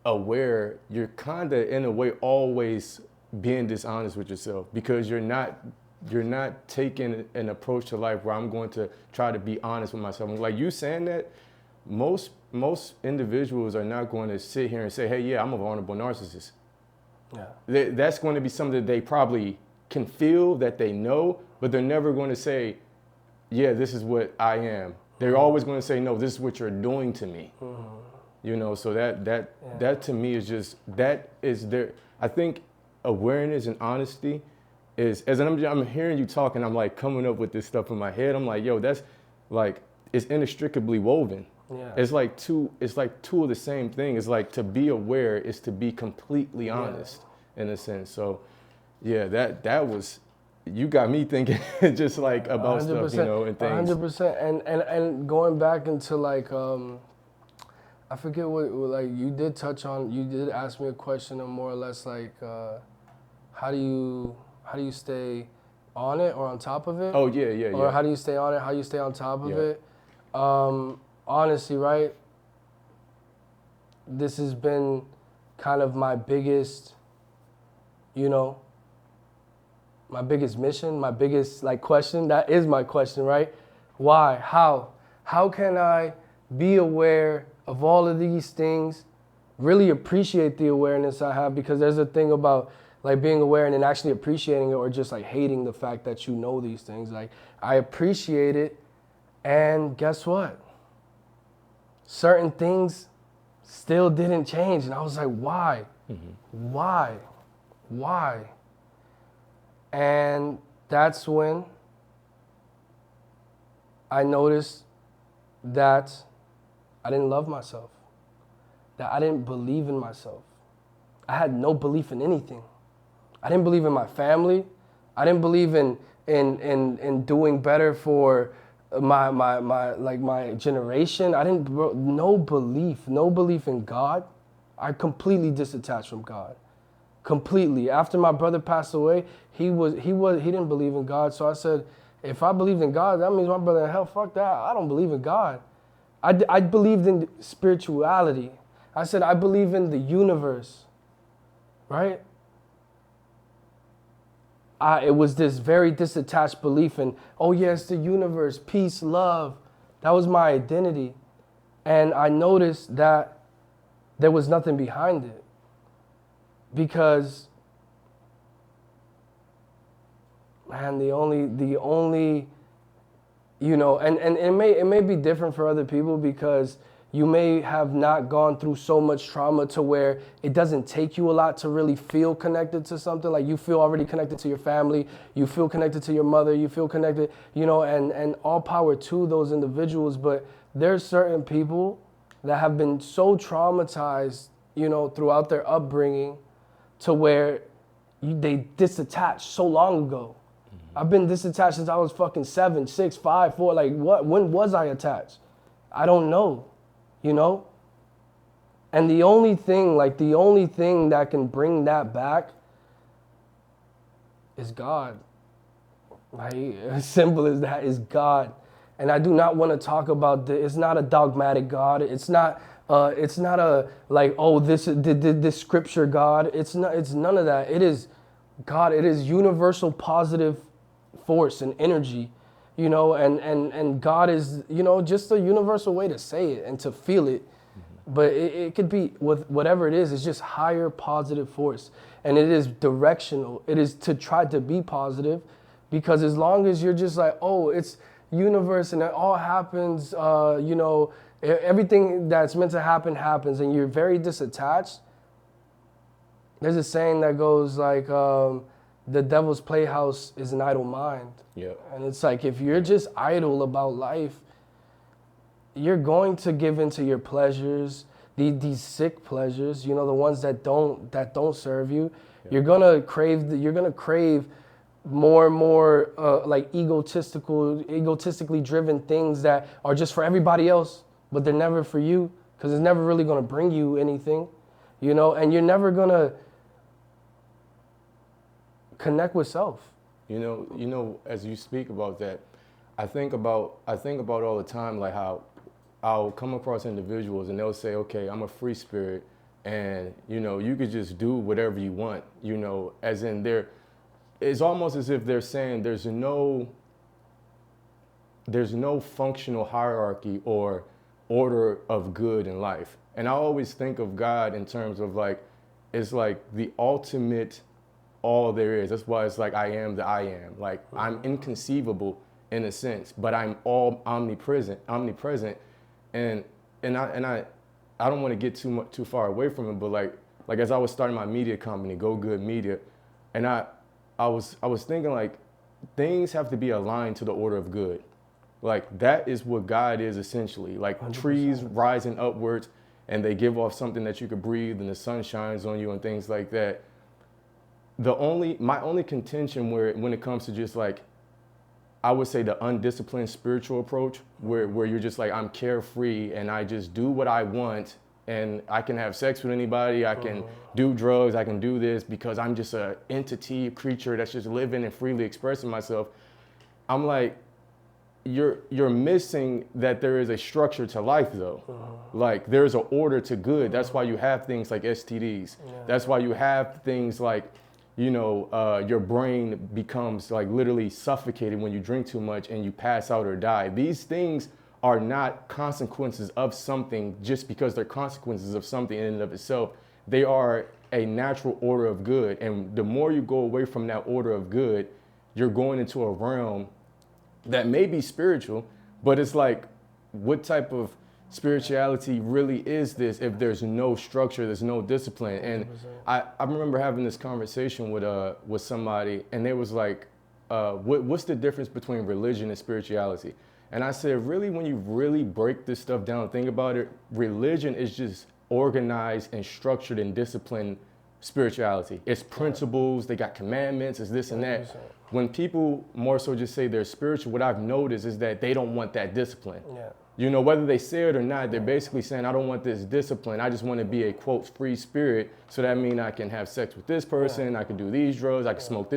aware, you're kind of in a way always being dishonest with yourself, because you're not taking an approach to life where I'm going to try to be honest with myself. Like you saying that, most individuals are not going to sit here and say, hey, yeah, I'm a vulnerable narcissist. Yeah. That's going to be something that they probably can feel, that they know, but they're never going to say, yeah, this is what I am. They're always going to say, no, this is what you're doing to me. Mm-hmm. You know, so that to me is just, that is there. I think awareness and honesty is, as I'm hearing you talking, I'm like coming up with this stuff in my head. I'm like, yo, that's like, it's inextricably woven. Yeah. It's like two of the same thing. It's like, to be aware is to be completely honest, in a sense. So yeah, that was, you got me thinking just like about 100%, stuff, you know, and things. 100%. And going back into like, I forget what like you did touch on, you did ask me a question of more or less like, how do you stay on it or on top of it? Oh yeah. Or how do you stay on it? How you stay on top of it? Honestly, right? This has been kind of my biggest, my biggest mission, my biggest like question. That is my question, right? Why? How? How can I be aware of all of these things, really appreciate the awareness I have? Because there's a thing about like being aware and then actually appreciating it, or just like hating the fact that you know these things. Like, I appreciate it, and guess what? Certain things still didn't change. And I was like, why? Mm-hmm. Why? And that's when I noticed that I didn't love myself, that I didn't believe in myself. I had no belief in anything. I didn't believe in my family. I didn't believe in doing better for my generation. No belief in God. I completely disattached from God. Completely. After my brother passed away, he didn't believe in God. So I said, if I believed in God, that means my brother in hell. Fuck that. I don't believe in God. I believed in spirituality. I said, I believe in the universe, right? It was this very disattached belief in, oh yes, the universe, peace, love. That was my identity. And I noticed that there was nothing behind it. Because, man, the only, and it may be different for other people, because you may have not gone through so much trauma to where it doesn't take you a lot to really feel connected to something. Like, you feel already connected to your family, you feel connected to your mother, you feel connected, and all power to those individuals. But there's certain people that have been so traumatized, throughout their upbringing, to where they disattached so long ago. Mm-hmm. I've been disattached since I was fucking 7, 6, 5, 4. Like, what? When was I attached? I don't know. And the only thing that can bring that back is God. Like, as simple as that, is God. And I do not want to talk about it's not a dogmatic God. It's not a like, oh, this scripture God. It's none of that. It is God. It is universal positive force and energy. And God is, just a universal way to say it and to feel it. Mm-hmm. But it could be, with whatever it is, it's just higher positive force. And it is directional. It is to try to be positive, because as long as you're just like, oh, it's universe and it all happens, everything that's meant to happen happens, and you're very disattached, there's a saying that goes like, the devil's playhouse is an idle mind. Yeah. And it's like, if you're just idle about life, you're going to give into your pleasures, these sick pleasures, you know, the ones that don't serve you. Yeah. You're gonna crave more and more like egotistically driven things that are just for everybody else, but they're never for you, because it's never really gonna bring you anything, you know, and you're never gonna connect with self. You know, as you speak about that, I think about all the time, like how I'll come across individuals and they'll say, okay, I'm a free spirit, and, you know, you could just do whatever you want, you know, as in it's almost as if they're saying there's no functional hierarchy or order of good in life. And I always think of God in terms of like, it's like the ultimate all there is. That's why it's like, I am the I am. Like, I'm inconceivable in a sense, but I'm all omnipresent. And I don't want to get too far away from it, but like as I was starting my media company, Go Good Media, and I was thinking, like, things have to be aligned to the order of good. Like, that is what God is essentially. Like 100%. Trees rising upwards, and they give off something that you could breathe, and the sun shines on you and things like that. My only contention when it comes to just like, I would say the undisciplined spiritual approach, where you're just like, I'm carefree and I just do what I want, and I can have sex with anybody, I can do drugs, I can do this because I'm just a entity, creature that's just living and freely expressing myself. I'm like, you're missing that there is a structure to life though. Like, there's an order to good. That's why you have things like STDs. Yeah. That's why you have things like, you know, your brain becomes like literally suffocated when you drink too much and you pass out or die. These things are not consequences of something just because they're consequences of something in and of itself. They are a natural order of good. And the more you go away from that order of good, you're going into a realm that may be spiritual, but it's like, what type of spirituality really is this if there's no structure, there's no discipline? And I remember having this conversation with somebody, and they was like, what's the difference between religion and spirituality? And I said, really, when you really break this stuff down and think about it, religion is just organized and structured and disciplined spirituality. It's principles, they got commandments, it's this and that. When people more so just say they're spiritual, what I've noticed is that they don't want that discipline. Yeah. You know, whether they say it or not, they're basically saying, I don't want this discipline. I just want to be a, quote, free spirit. So that means I can have sex with this person. I can do these drugs. I can smoke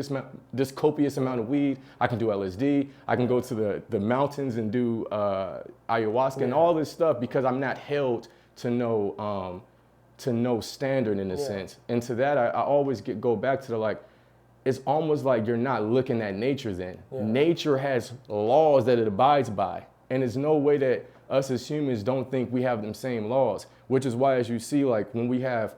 this copious amount of weed. I can do LSD. I can go to the mountains and do ayahuasca and all this stuff, because I'm not held to no standard in a sense. And to that, I always go back to the, like, it's almost like you're not looking at nature then. Yeah. Nature has laws that it abides by. And there's no way that us as humans don't think we have them same laws, which is why, as you see, like when we have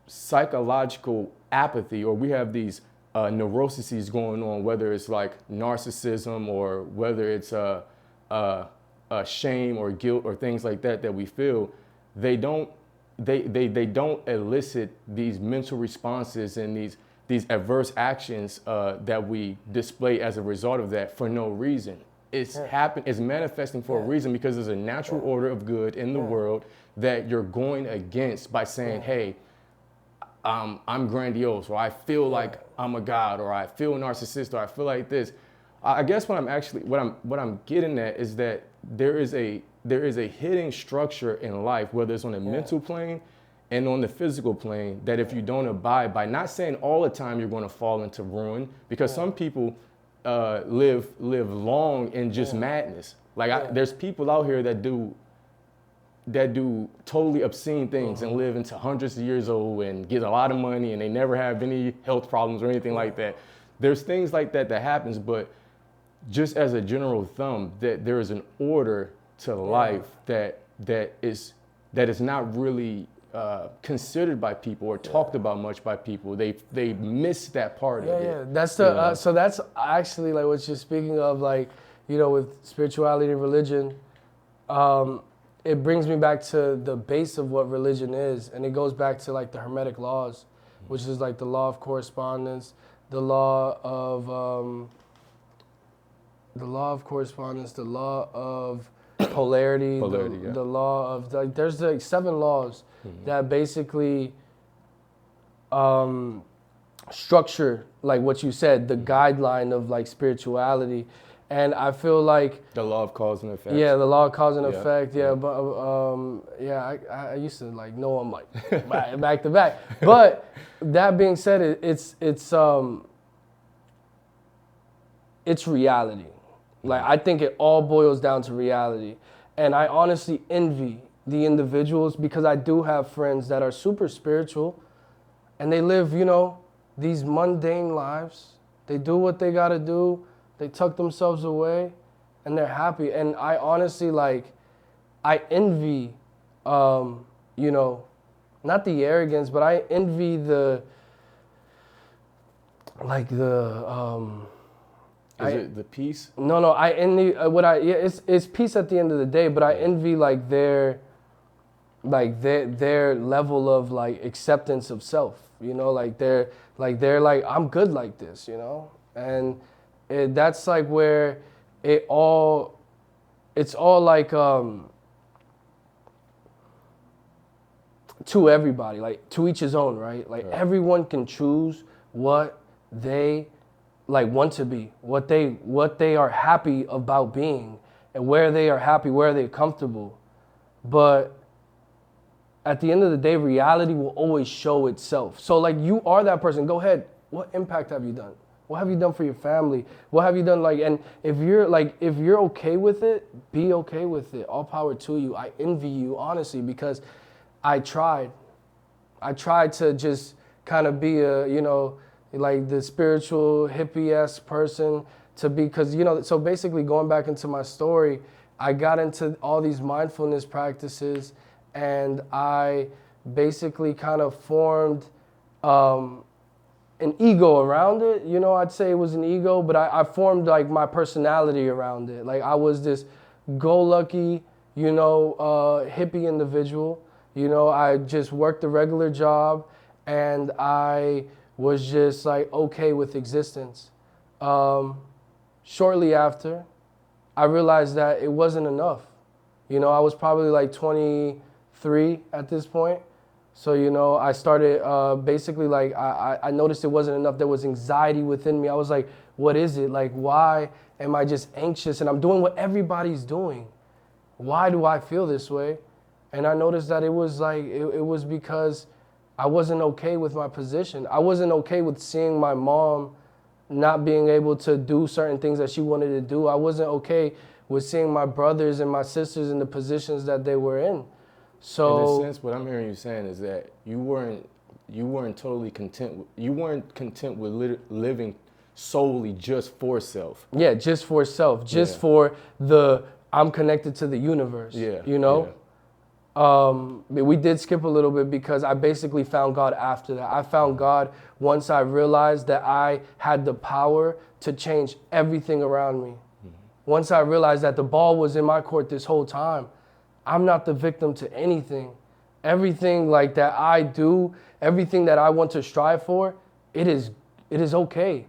psychological apathy, or we have these neuroses going on, whether it's like narcissism or whether it's shame or guilt or things like that we feel, they don't elicit these mental responses and these adverse actions that we display as a result of that for no reason. It's manifesting for a reason, because there's a natural order of good in the world that you're going against by saying, hey, I'm grandiose, or I feel like I'm a god, or I feel narcissistic, or I feel like this. I guess what I'm getting at is that there is a hidden structure in life, whether it's on the mental plane and on the physical plane, that if you don't abide by, not saying all the time you're going to fall into ruin, because some people live long in just madness. Like there's people out here that do totally obscene things and live into hundreds of years old and get a lot of money, and they never have any health problems or anything like that. There's things like that happens, but just as a general thumb, that there is an order to life that is not really considered by people or talked about much by people. They miss that part of it. Yeah, that's the so that's actually like what you're speaking of, like, you know, with spirituality and religion. it brings me back to the base of what religion is, and it goes back to like the Hermetic laws, which is like the law of correspondence, the law of the law of polarity, the law of like there's like 7 laws that basically structure like what you said, the guideline of like spirituality. And I feel like the law of cause and effect. Yeah, the law of cause and effect. Yeah, but I used to like know them like back to back. But that being said, it's reality. Like I think it all boils down to reality, and I honestly envy the individuals because I do have friends that are super spiritual, and they live, you know, these mundane lives. They do what they gotta do. They tuck themselves away, and they're happy. And I honestly I envy, you know, not the arrogance, but I envy the Is it the peace? No, I envy it's peace at the end of the day, but I envy like their level of like acceptance of self, you know, like they're like I'm good like this, you know, and that's like where it's all like to everybody, like to each his own, right? Like everyone can choose what they like want to be, what they are happy about being, and where they are happy, where they're comfortable. But at the end of the day, reality will always show itself. So like you are that person. Go ahead. What impact have you done? What have you done for your family? What have you done? Like, and if you're okay with it, be okay with it. All power to you. I envy you, honestly, because I tried to just kind of be a, you know, like the spiritual hippie-esque person to be, because, you know, so basically going back into my story, I got into all these mindfulness practices, and I basically kind of formed an ego around it. You know, I'd say it was an ego, but I formed like my personality around it. Like I was this go-lucky, you know, hippie individual. You know, I just worked a regular job, and I was just like okay with existence. Shortly after, I realized that it wasn't enough. You know, I was probably like 23 at this point. So, you know, I started basically like I noticed it wasn't enough. There was anxiety within me. I was like, what is it? Like, why am I just anxious? And I'm doing what everybody's doing. Why do I feel this way? And I noticed that it was like, it was because I wasn't okay with my position. I wasn't okay with seeing my mom not being able to do certain things that she wanted to do. I wasn't okay with seeing my brothers and my sisters in the positions that they were in. So in a sense, what I'm hearing you saying is that you weren't totally content. You weren't content with living solely just for self. Yeah, just for self, just for I'm connected to the universe. Yeah, you know. Yeah. We did skip a little bit because I basically found God after that. I found God once I realized that I had the power to change everything around me. Mm-hmm. Once I realized that the ball was in my court this whole time. I'm not the victim to anything. Everything like that I do, everything that I want to strive for, it is okay.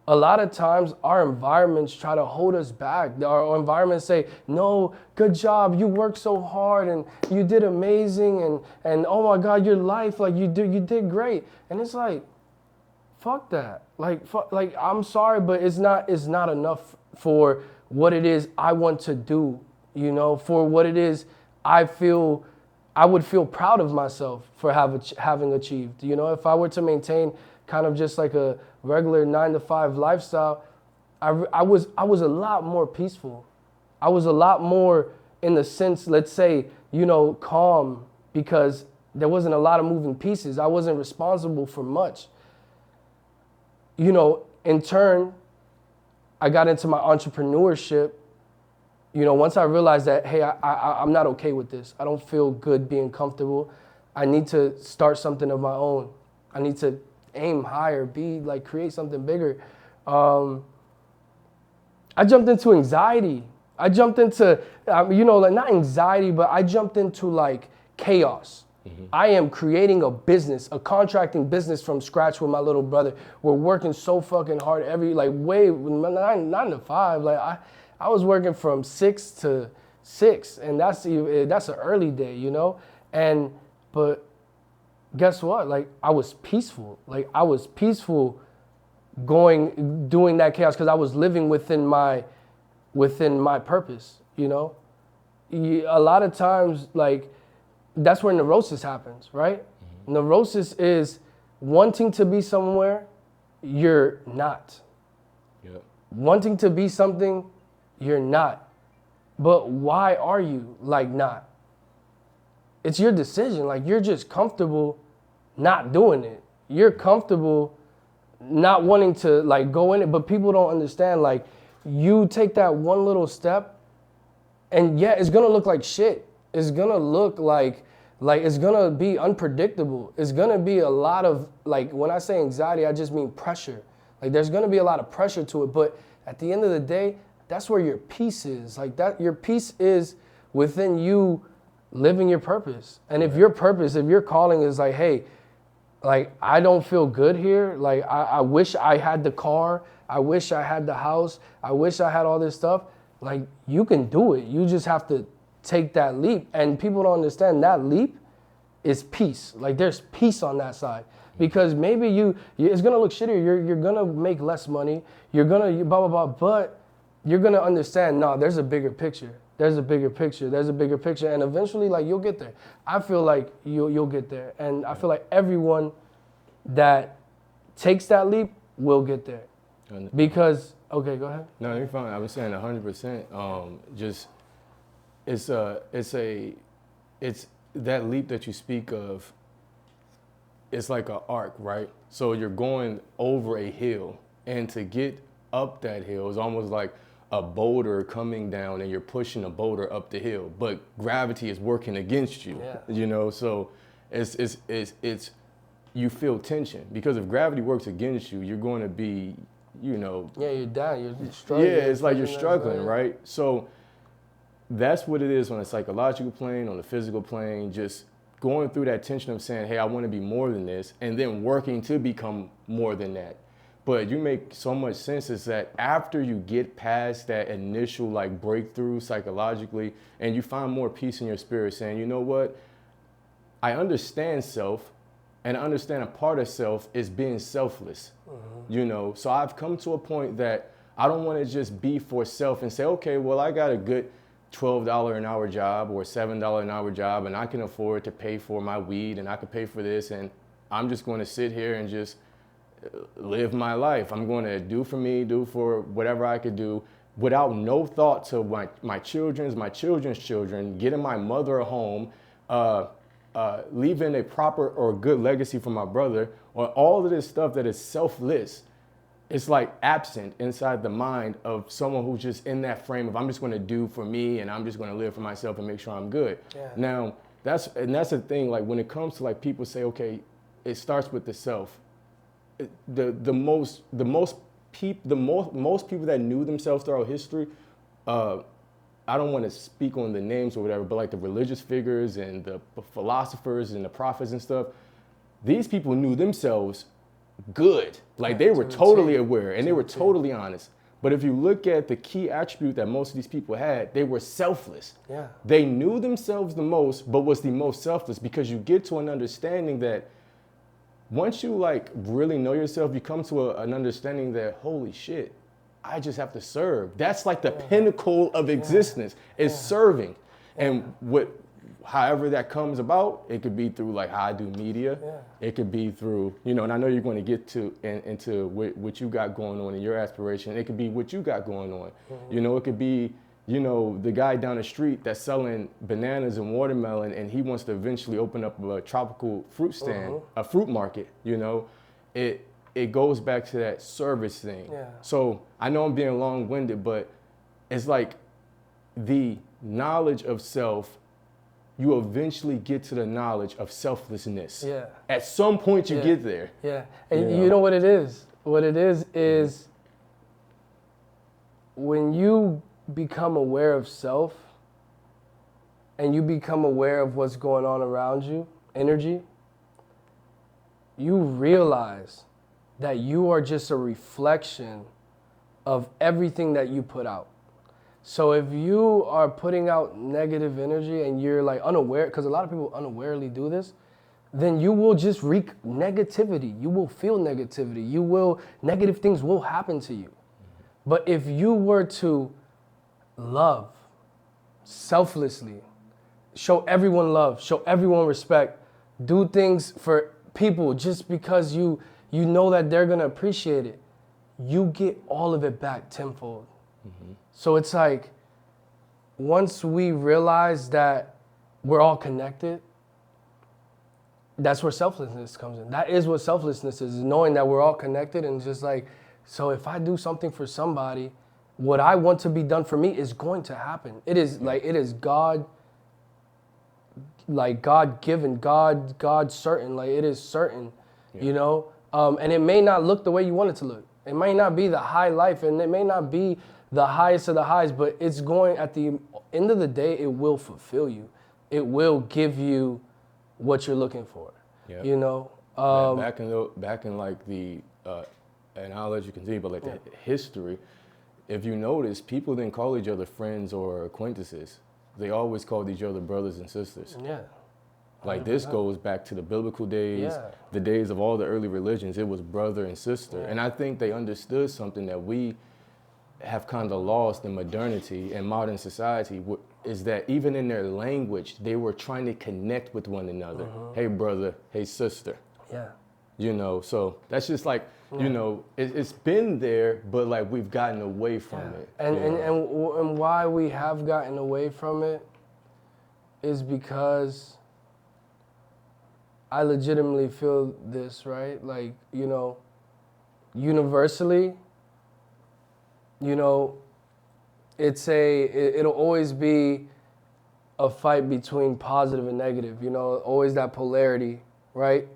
A lot of times our environments try to hold us back. Our environments say, no, good job, you worked so hard and you did amazing and oh my God, your life, like you did great. And it's like, fuck that. Like I'm sorry, but it's not enough for what it is I want to do, you know, for what it is I would feel proud of myself for having achieved. You know, if I were to maintain kind of just like a regular 9-to-5 lifestyle, I was a lot more peaceful. I was a lot more, in the sense, let's say, you know, calm, because there wasn't a lot of moving pieces. I wasn't responsible for much. You know, in turn, I got into my entrepreneurship. You know, once I realized that, hey, I'm not okay with this. I don't feel good being comfortable. I need to start something of my own. I need to aim higher, create something bigger. I jumped into anxiety I jumped into, like not anxiety, but I jumped into like chaos. I am creating a business, a contracting business from scratch with my little brother. We're working so fucking hard way 9 to 5. Like I was working from 6 to 6, and that's an early day, but guess what? Like I was peaceful. Like I was peaceful doing that chaos because I was living within my purpose, A lot of times, like, that's where neurosis happens, right? Neurosis is wanting to be somewhere you're not. Yep. Wanting to be something you're not. But why are you like not? It's your decision. Like you're just comfortable not doing it. You're comfortable not wanting to like go in it, but people don't understand. Like you take that one little step and yeah, it's gonna look like shit. It's gonna look like it's gonna be unpredictable. It's gonna be a lot of, like, when I say anxiety, I just mean pressure. Like there's gonna be a lot of pressure to it, but at the end of the day, that's where your peace is. Like that, your peace is within you living your purpose. And if your calling is like, hey, like I don't feel good here. Like I wish I had the car. I wish I had the house. I wish I had all this stuff. Like you can do it. You just have to take that leap. And people don't understand that leap is peace. Like there's peace on that side. Because maybe it's gonna look shittier. You're gonna make less money. You're gonna blah, blah, blah. But you're gonna understand, no, there's a bigger picture. There's a bigger picture. There's a bigger picture. And eventually, like, you'll get there. I feel like you'll get there. And I feel like everyone that takes that leap will get there. Because, okay, go ahead. No, you're fine. I was saying 100%. It's that leap that you speak of. It's like an arc, right? So you're going over a hill, and to get up that hill is almost like a boulder coming down, and you're pushing a boulder up the hill, but gravity is working against you. Yeah. So it's you feel tension because if gravity works against you, you're going to be, Yeah, you're down. You're struggling. Yeah, it's like you're struggling, right? So that's what it is on a psychological plane, on the physical plane, just going through that tension of saying, hey, I want to be more than this, and then working to become more than that. But you make so much sense is that after you get past that initial like breakthrough psychologically, and you find more peace in your spirit saying, you know what, I understand self, and I understand a part of self is being selfless. So I've come to a point that I don't want to just be for self and say, okay, well, I got a good $12 an hour job or $7 an hour job, and I can afford to pay for my weed, and I can pay for this, and I'm just going to sit here and just live my life. I'm going to do for me, do for whatever I could do without no thought to my children's children, getting my mother a home, leaving a proper or good legacy for my brother, or all of this stuff that is selfless. It's like absent inside the mind of someone who's just in that frame of I'm just going to do for me and I'm just going to live for myself and make sure I'm good. Yeah. Now that's the thing. Like when it comes to like people say, okay, it starts with the self. Most people that knew themselves throughout history, I don't want to speak on the names or whatever, but like the religious figures and the philosophers and the prophets and stuff, these people knew themselves good. Like they were totally aware and they were totally honest. But if you look at the key attribute that most of these people had, they were selfless. Yeah. They knew themselves the most, but was the most selfless, because you get to an understanding that once you like really know yourself, you come to an understanding that, holy shit, I just have to serve. That's like the pinnacle of existence is serving. And however that comes about, it could be through like how I do media. It could be through, and I know you're going to get to into what you got going on in your aspiration. It could be what you got going on. It could be, the guy down the street that's selling bananas and watermelon, and he wants to eventually open up a tropical fruit stand, a fruit market. It goes back to that service thing. So I know I'm being long-winded, but it's like the knowledge of self, you eventually get to the knowledge of selflessness. At some point you get there. And you know what it is? What it is when you become aware of self and you become aware of what's going on around you, energy, you realize that you are just a reflection of everything that you put out. So if you are putting out negative energy and you're like unaware, because a lot of people unawarely do this, then you will just wreak negativity. You will feel negativity. Negative things will happen to you. But if you were to love selflessly, show everyone love, show everyone respect, do things for people just because you know that they're going to appreciate it, you get all of it back tenfold. Mm-hmm. So it's like, once we realize that we're all connected, that's where selflessness comes in. That is what selflessness is knowing that we're all connected and just like, so if I do something for somebody, what I want to be done for me is going to happen. It is like, it is God, like God given, God certain, like it is certain, you know? And it may not look the way you want it to look. It may not be the high life and it may not be the highest of the highs, but it's going, at the end of the day, it will fulfill you. It will give you what you're looking for, you know? Back in like the, and I'll let you continue, but like the history, if you notice, people didn't call each other friends or acquaintances. They always called each other brothers and sisters. Yeah. 100%. Like this goes back to the biblical days, the days of all the early religions. It was brother and sister. And I think they understood something that we have kind of lost in modernity and modern society, is that even in their language, they were trying to connect with one another. Hey, brother, hey, sister. Yeah. You know, so that's just like, you know, it's been there, but like we've gotten away from it. And why we have gotten away from it is because I legitimately feel this, right? Like, you know, universally, you know, it'll always be a fight between positive and negative, you know, always that polarity, right?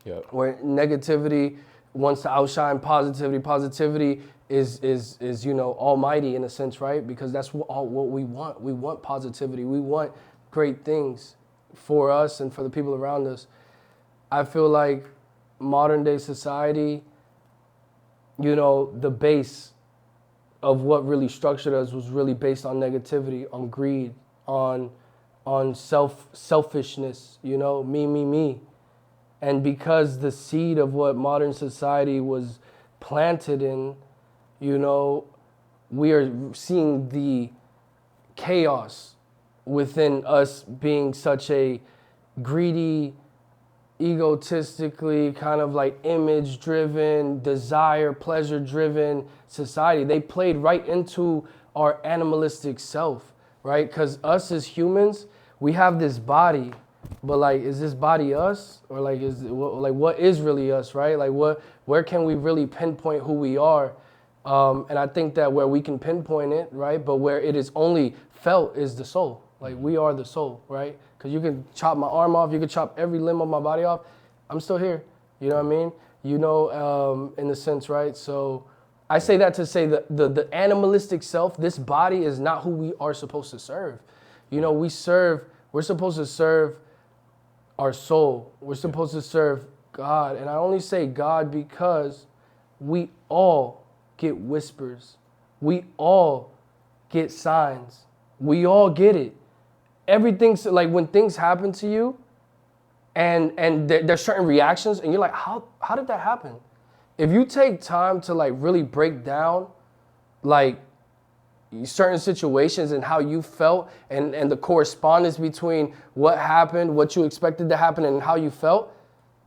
Yeah. Where negativity wants to outshine positivity. Positivity is you know, almighty in a sense, right? Because that's what we want. We want positivity. We want great things for us and for the people around us. I feel like modern day society, you know, the base of what really structured us was really based on negativity, on greed, on selfishness, you know, me. And because the seed of what modern society was planted in, you know, we are seeing the chaos within us being such a greedy, egotistically kind of like image-driven, desire, pleasure-driven society. They played right into our animalistic self, right? Because us as humans, we have this body, but like, is this body us? Or like, what is really us, right? Like where can we really pinpoint who we are? And I think that where we can pinpoint it, right? But where it is only felt is the soul. Like we are the soul, right? Because you can chop my arm off, you can chop every limb of my body off. I'm still here. You know what I mean? You know, in a sense, right? So I say that to say that the animalistic self, this body is not who we are supposed to serve. You know, we're supposed to serve our soul. We're supposed to serve God. And I only say God because we all get whispers. We all get signs. We all get it. Everything's like when things happen to you and there's certain reactions and you're like, how did that happen? If you take time to like really break down like certain situations and how you felt and the correspondence between what happened, what you expected to happen and how you felt,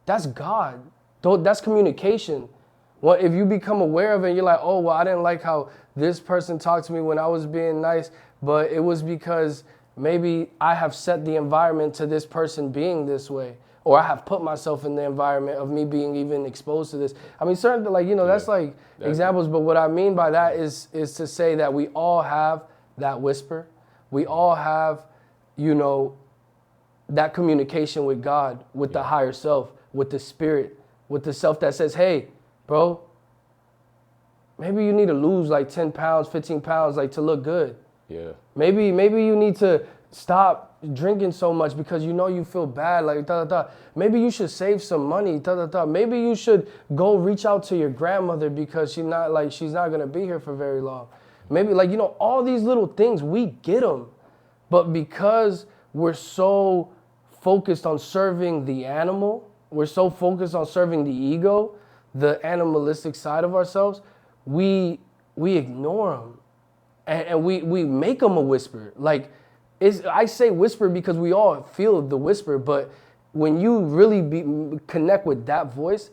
that's God. That's communication. Well, if you become aware of it, you're like, oh, well, I didn't like how this person talked to me when I was being nice, but it was because maybe I have set the environment to this person being this way, or I have put myself in the environment of me being even exposed to this. I mean, certainly, like, you know, that's like examples, but what I mean by that is to say that we all have that whisper. We all have, you know, that communication with God, with the higher self, with the spirit, with the self that says, hey, bro, maybe you need to lose like 10 pounds, 15 pounds, like to look good. Yeah. Maybe you need to stop drinking so much because you know you feel bad, like da da da. Maybe you should save some money, da da da. Maybe you should go reach out to your grandmother because she's not gonna be here for very long. Maybe like, you know, all these little things, we get them, but because we're so focused on serving the animal, we're so focused on serving the ego, the animalistic side of ourselves, we ignore them. And we make them a whisper. Like, I say whisper because we all feel the whisper, but when you really connect with that voice,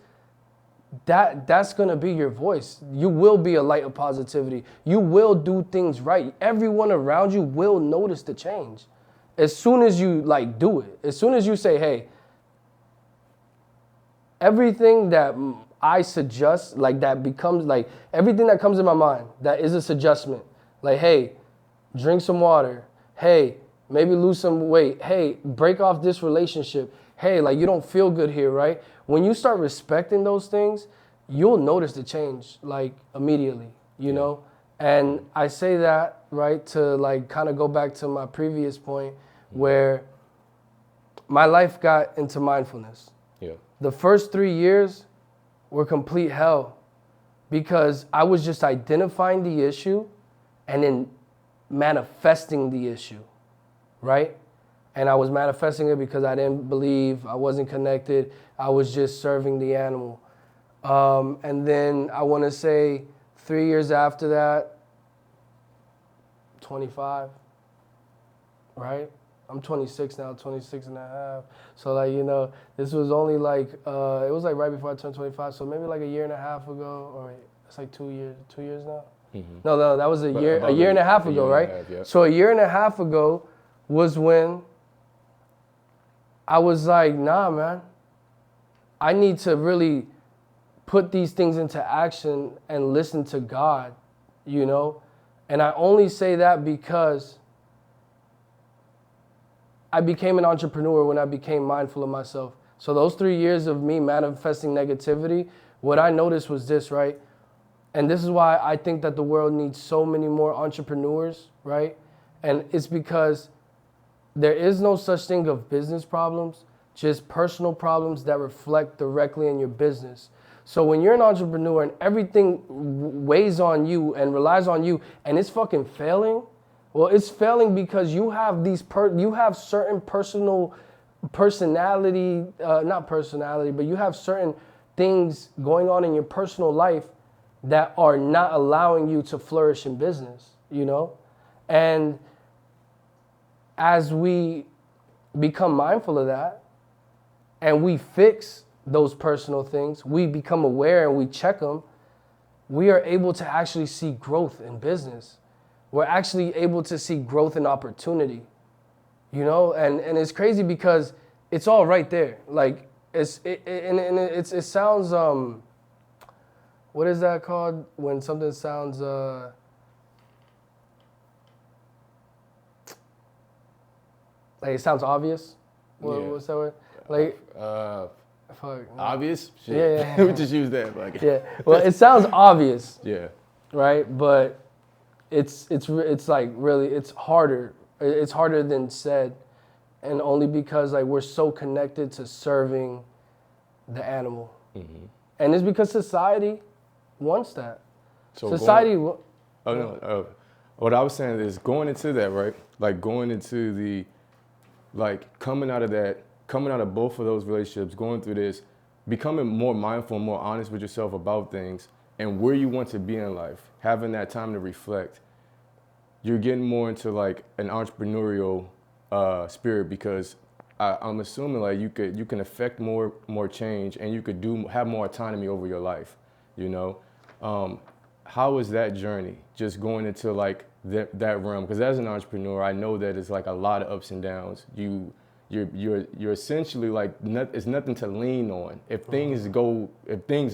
that's gonna be your voice. You will be a light of positivity. You will do things right. Everyone around you will notice the change. As soon as you like do it, as soon as you say, hey, everything that I suggest, like that becomes like everything that comes in my mind, that is a suggestment. Like, hey, drink some water. Hey, maybe lose some weight. Hey, break off this relationship. Hey, like you don't feel good here, right? When you start respecting those things, you'll notice the change like immediately, you know? And I say that, right, to like kind of go back to my previous point where my life got into mindfulness. Yeah. The first 3 years were complete hell because I was just identifying the issue and then manifesting the issue, right? And I was manifesting it because I didn't believe, I wasn't connected, I was just serving the animal. And then I want to say 3 years after that, 25, right? I'm 26 now, 26 and a half. So like, you know, this was only like, it was like right before I turned 25. So maybe like a year and a half ago, or it's like 2 years now. Mm-hmm. No, that was a year and a half ago, right? Yeah. So a year and a half ago was when I was like, nah, man, I need to really put these things into action and listen to God, you know? And I only say that because I became an entrepreneur when I became mindful of myself. So those 3 years of me manifesting negativity, what I noticed was this, right? And this is why I think that the world needs so many more entrepreneurs, right? And it's because there is no such thing of business problems, just personal problems that reflect directly in your business. So when you're an entrepreneur and everything weighs on you and relies on you and it's fucking failing, well, it's failing because you have you have certain personality, not personality, but you have certain things going on in your personal life that are not allowing you to flourish in business, you know? And as we become mindful of that and we fix those personal things, we become aware and we check them, we are able to actually see growth in business. We're actually able to see growth and opportunity, you know? And it's crazy because it's all right there. Like, it sounds, what is that called? When something sounds, like it sounds obvious? What's that word? Like, fuck. Obvious? Shit. Yeah. We just use that. Like. Yeah. Well, it sounds obvious. Yeah. Right? But it's like really, it's harder. It's harder than said. And only because like we're so connected to serving the animal. Mm-hmm. And it's because society wants that. So society. What I was saying is going into that, right? Like going into the, like coming out of both of those relationships, going through this, becoming more mindful, more honest with yourself about things and where you want to be in life, having that time to reflect. You're getting more into like an entrepreneurial spirit because I'm assuming like you can affect more change and you could have more autonomy over your life, you know. How was that journey? Just going into like that realm? Because as an entrepreneur, I know that it's like a lot of ups and downs. You're essentially like it's nothing to lean on. If things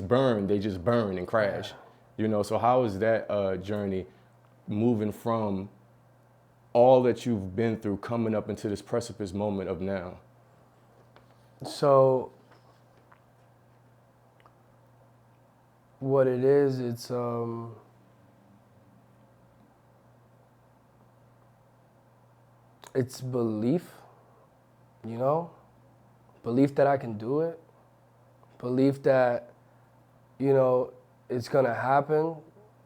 burn, they just burn and crash, you know. So how is that journey moving from all that you've been through, coming up into this precipice moment of now? So what it is, it's It's belief, you know, belief that I can do it, belief that, you know, it's gonna happen,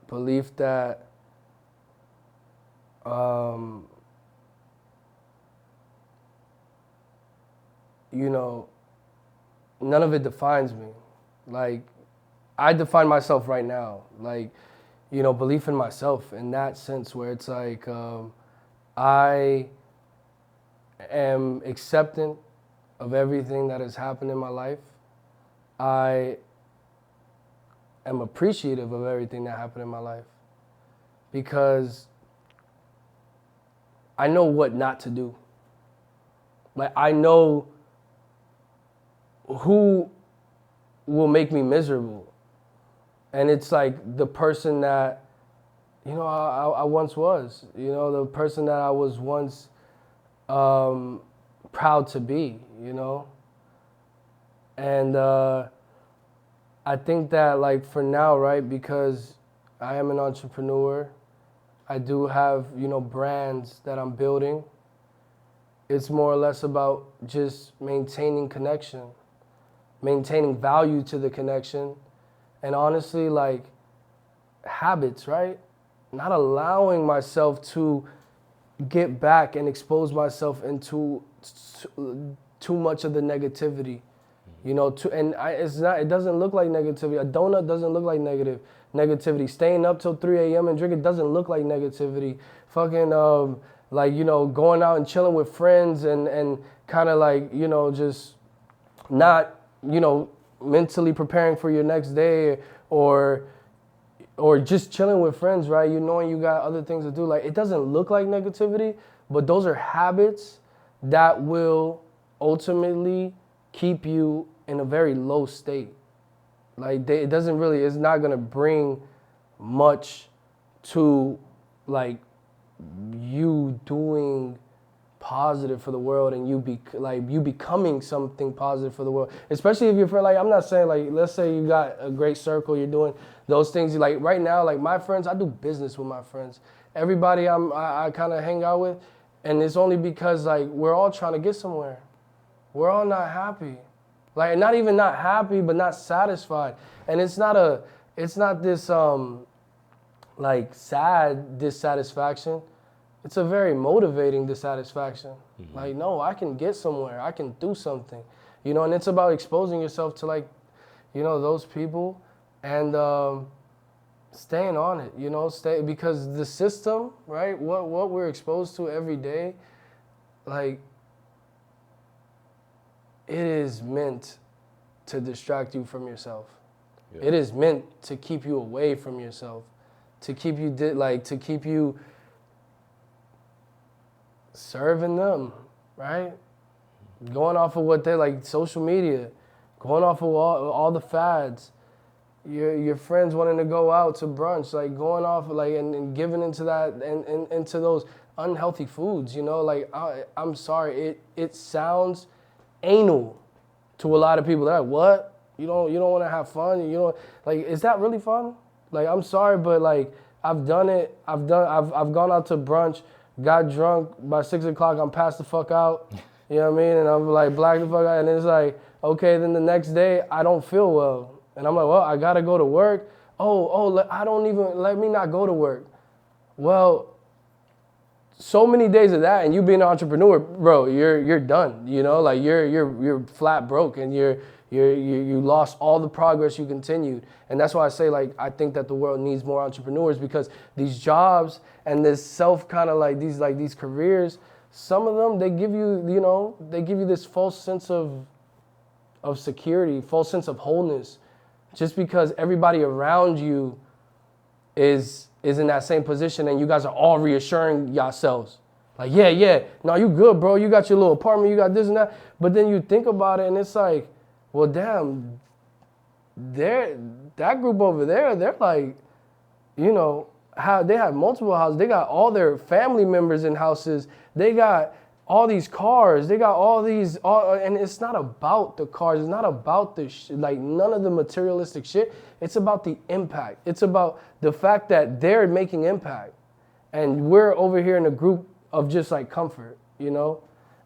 belief that you know, none of it defines me. Like, I define myself right now. Like, you know, belief in myself in that sense where it's like I am acceptant of everything that has happened in my life. I am appreciative of everything that happened in my life because I know what not to do. Like, I know who will make me miserable. And it's like the person that, you know, I once was, you know, the person that I was once proud to be, you know. And I think that, like, for now, right, because I am an entrepreneur, I do have, you know, brands that I'm building. It's more or less about just maintaining connection, maintaining value to the connection, and honestly, like, habits, right? Not allowing myself to get back and expose myself into too much of the negativity, you know. It doesn't look like negativity. A donut doesn't look like negativity. Staying up till 3 a.m. and drinking doesn't look like negativity. Fucking like, you know, going out and chilling with friends and kind of like, you know, just not, you know, mentally preparing for your next day or just chilling with friends, right? You knowing you got other things to do. Like, it doesn't look like negativity, but those are habits that will ultimately keep you in a very low state. Like, it's not going to bring much to, like, you doing positive for the world and you becoming something positive for the world. Especially if you're, like, I'm not saying, like, let's say you got a great circle, you're doing those things. Like, right now, like, my friends, I do business with my friends. Everybody I kind of hang out with, and it's only because, like, we're all trying to get somewhere. We're all not happy. Like, not even not happy, but not satisfied. And it's not this like, sad dissatisfaction. It's a very motivating dissatisfaction. Mm-hmm. Like, no, I can get somewhere. I can do something. You know, and it's about exposing yourself to, like, you know, those people and staying on it, you know, because the system, right, what we're exposed to every day, like, it is meant to distract you from yourself. Yeah. It is meant to keep you away from yourself, to keep you serving them, right? Going off of what they like, social media, going off of all the fads, your friends wanting to go out to brunch, like, going off, like, and giving into that and into those unhealthy foods, you know. Like, I'm sorry, it sounds anal to a lot of people. They're like, what? You don't want to have fun? You know, like, is that really fun? Like, I'm sorry, but, like, I've done it. I've gone out to brunch, got drunk by 6 o'clock. I'm passed the fuck out. You know what I mean? And I'm like, black the fuck out. And it's like, okay, then the next day I don't feel well. And I'm like, well, I got to go to work. I don't even, let me not go to work. Well, so many days of that, and you being an entrepreneur, bro, you're done. You know, like, you're flat broke, and you lost all the progress you continued. And that's why I say, like, I think that the world needs more entrepreneurs, because these jobs and this self kind of like these careers, some of them, they give you this false sense of security, false sense of wholeness, just because everybody around you is in that same position, and you guys are all reassuring yourselves. Like, yeah, no, you good, bro. You got your little apartment, you got this and that. But then you think about it, and it's like, well, damn, that group over there, they're like, you know, they have multiple houses. They got all their family members in houses. They got all these cars. They got and it's not about the cars. It's not about like, none of the materialistic shit. It's about the impact. It's about the fact that they're making impact. And we're over here in a group of just, like, comfort. you know?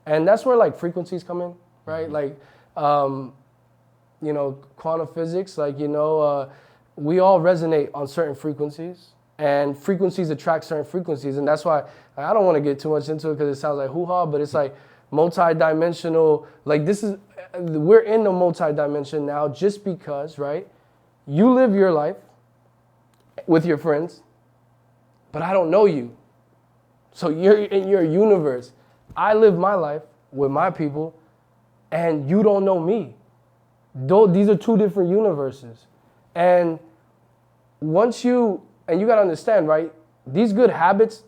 And that's where like frequencies come in, right? Like, you know, quantum physics, like, you know, we all resonate on certain frequencies, and frequencies attract certain frequencies. And that's why I don't want to get too much into it because it sounds like hoo-ha, but it's like multi-dimensional, like we're in the multi-dimension now just because, right? You live your life with your friends, but I don't know you. So you're in your universe. I live my life with my people, and you don't know me. These are two different universes. And you got to understand, right? These good habits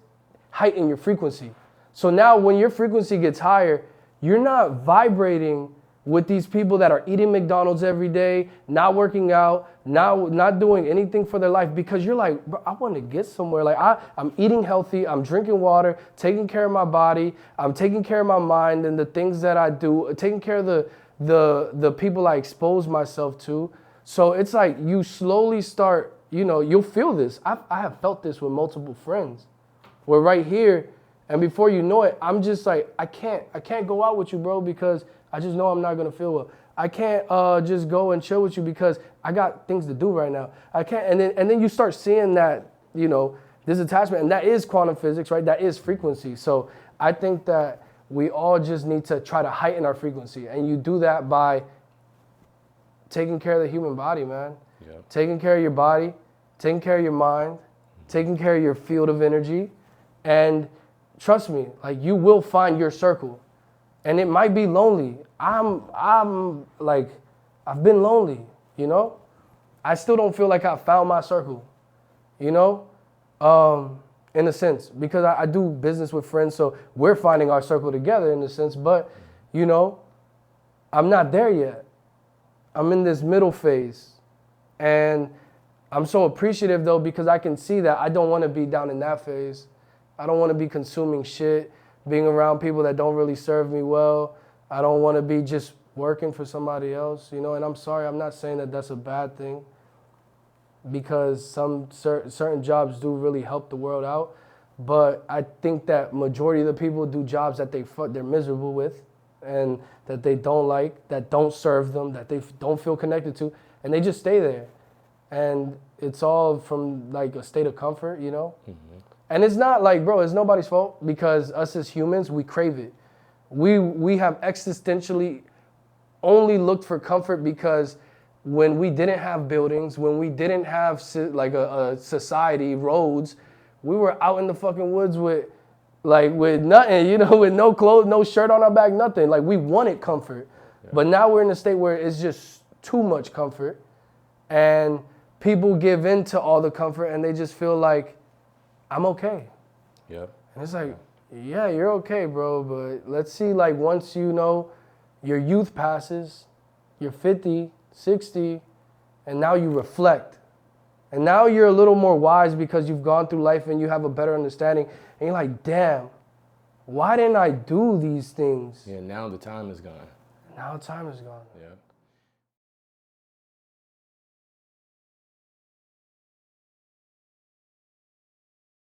heighten your frequency. So now when your frequency gets higher, you're not vibrating with these people that are eating McDonald's every day, not working out, not doing anything for their life, because you're like, bro, I want to get somewhere. Like I'm eating healthy, I'm drinking water, taking care of my body, I'm taking care of my mind and the things that I do, taking care of the people I expose myself to. So it's like you slowly start, you know, you'll feel this. I have felt this with multiple friends. We're right here, and before you know it, I'm just like, I can't go out with you, bro, because I just know I'm not gonna feel well. I can't just go and chill with you because I got things to do right now. I can't, and then you start seeing that, you know, this attachment, and that is quantum physics, right? That is frequency. So I think that we all just need to try to heighten our frequency, and you do that by taking care of the human body, man. Yep. Taking care of your body, taking care of your mind, taking care of your field of energy, and trust me, like you will find your circle. And it might be lonely. I'm like, I've been lonely, you know? I still don't feel like I found my circle, you know? In a sense, because I do business with friends, so we're finding our circle together in a sense, but, you know, I'm not there yet. I'm in this middle phase. And I'm so appreciative, though, because I can see that I don't want to be down in that phase. I don't want to be consuming shit, being around people that don't really serve me well. I don't want to be just working for somebody else, you know, and I'm sorry, I'm not saying that that's a bad thing, because some certain jobs do really help the world out, but I think that majority of the people do jobs that they're miserable with, and that they don't like, that don't serve them, that they don't feel connected to, and they just stay there. And it's all from like a state of comfort, you know? Mm-hmm. And it's not like, bro, it's nobody's fault, because us as humans, we crave it. We have existentially only looked for comfort because when we didn't have buildings, when we didn't have like a society, roads, we were out in the fucking woods with nothing, you know, with no clothes, no shirt on our back, nothing. Like, we wanted comfort. Yeah. But now we're in a state where it's just too much comfort, and people give in to all the comfort, and they just feel like, I'm okay. Yep. And it's like, yeah, you're okay, bro, but let's see, like, once, you know, your youth passes, you're 50, 60, and now you reflect. And now you're a little more wise because you've gone through life and you have a better understanding. And you're like, damn, why didn't I do these things? Yeah, now the time is gone. Now the time is gone. Yeah.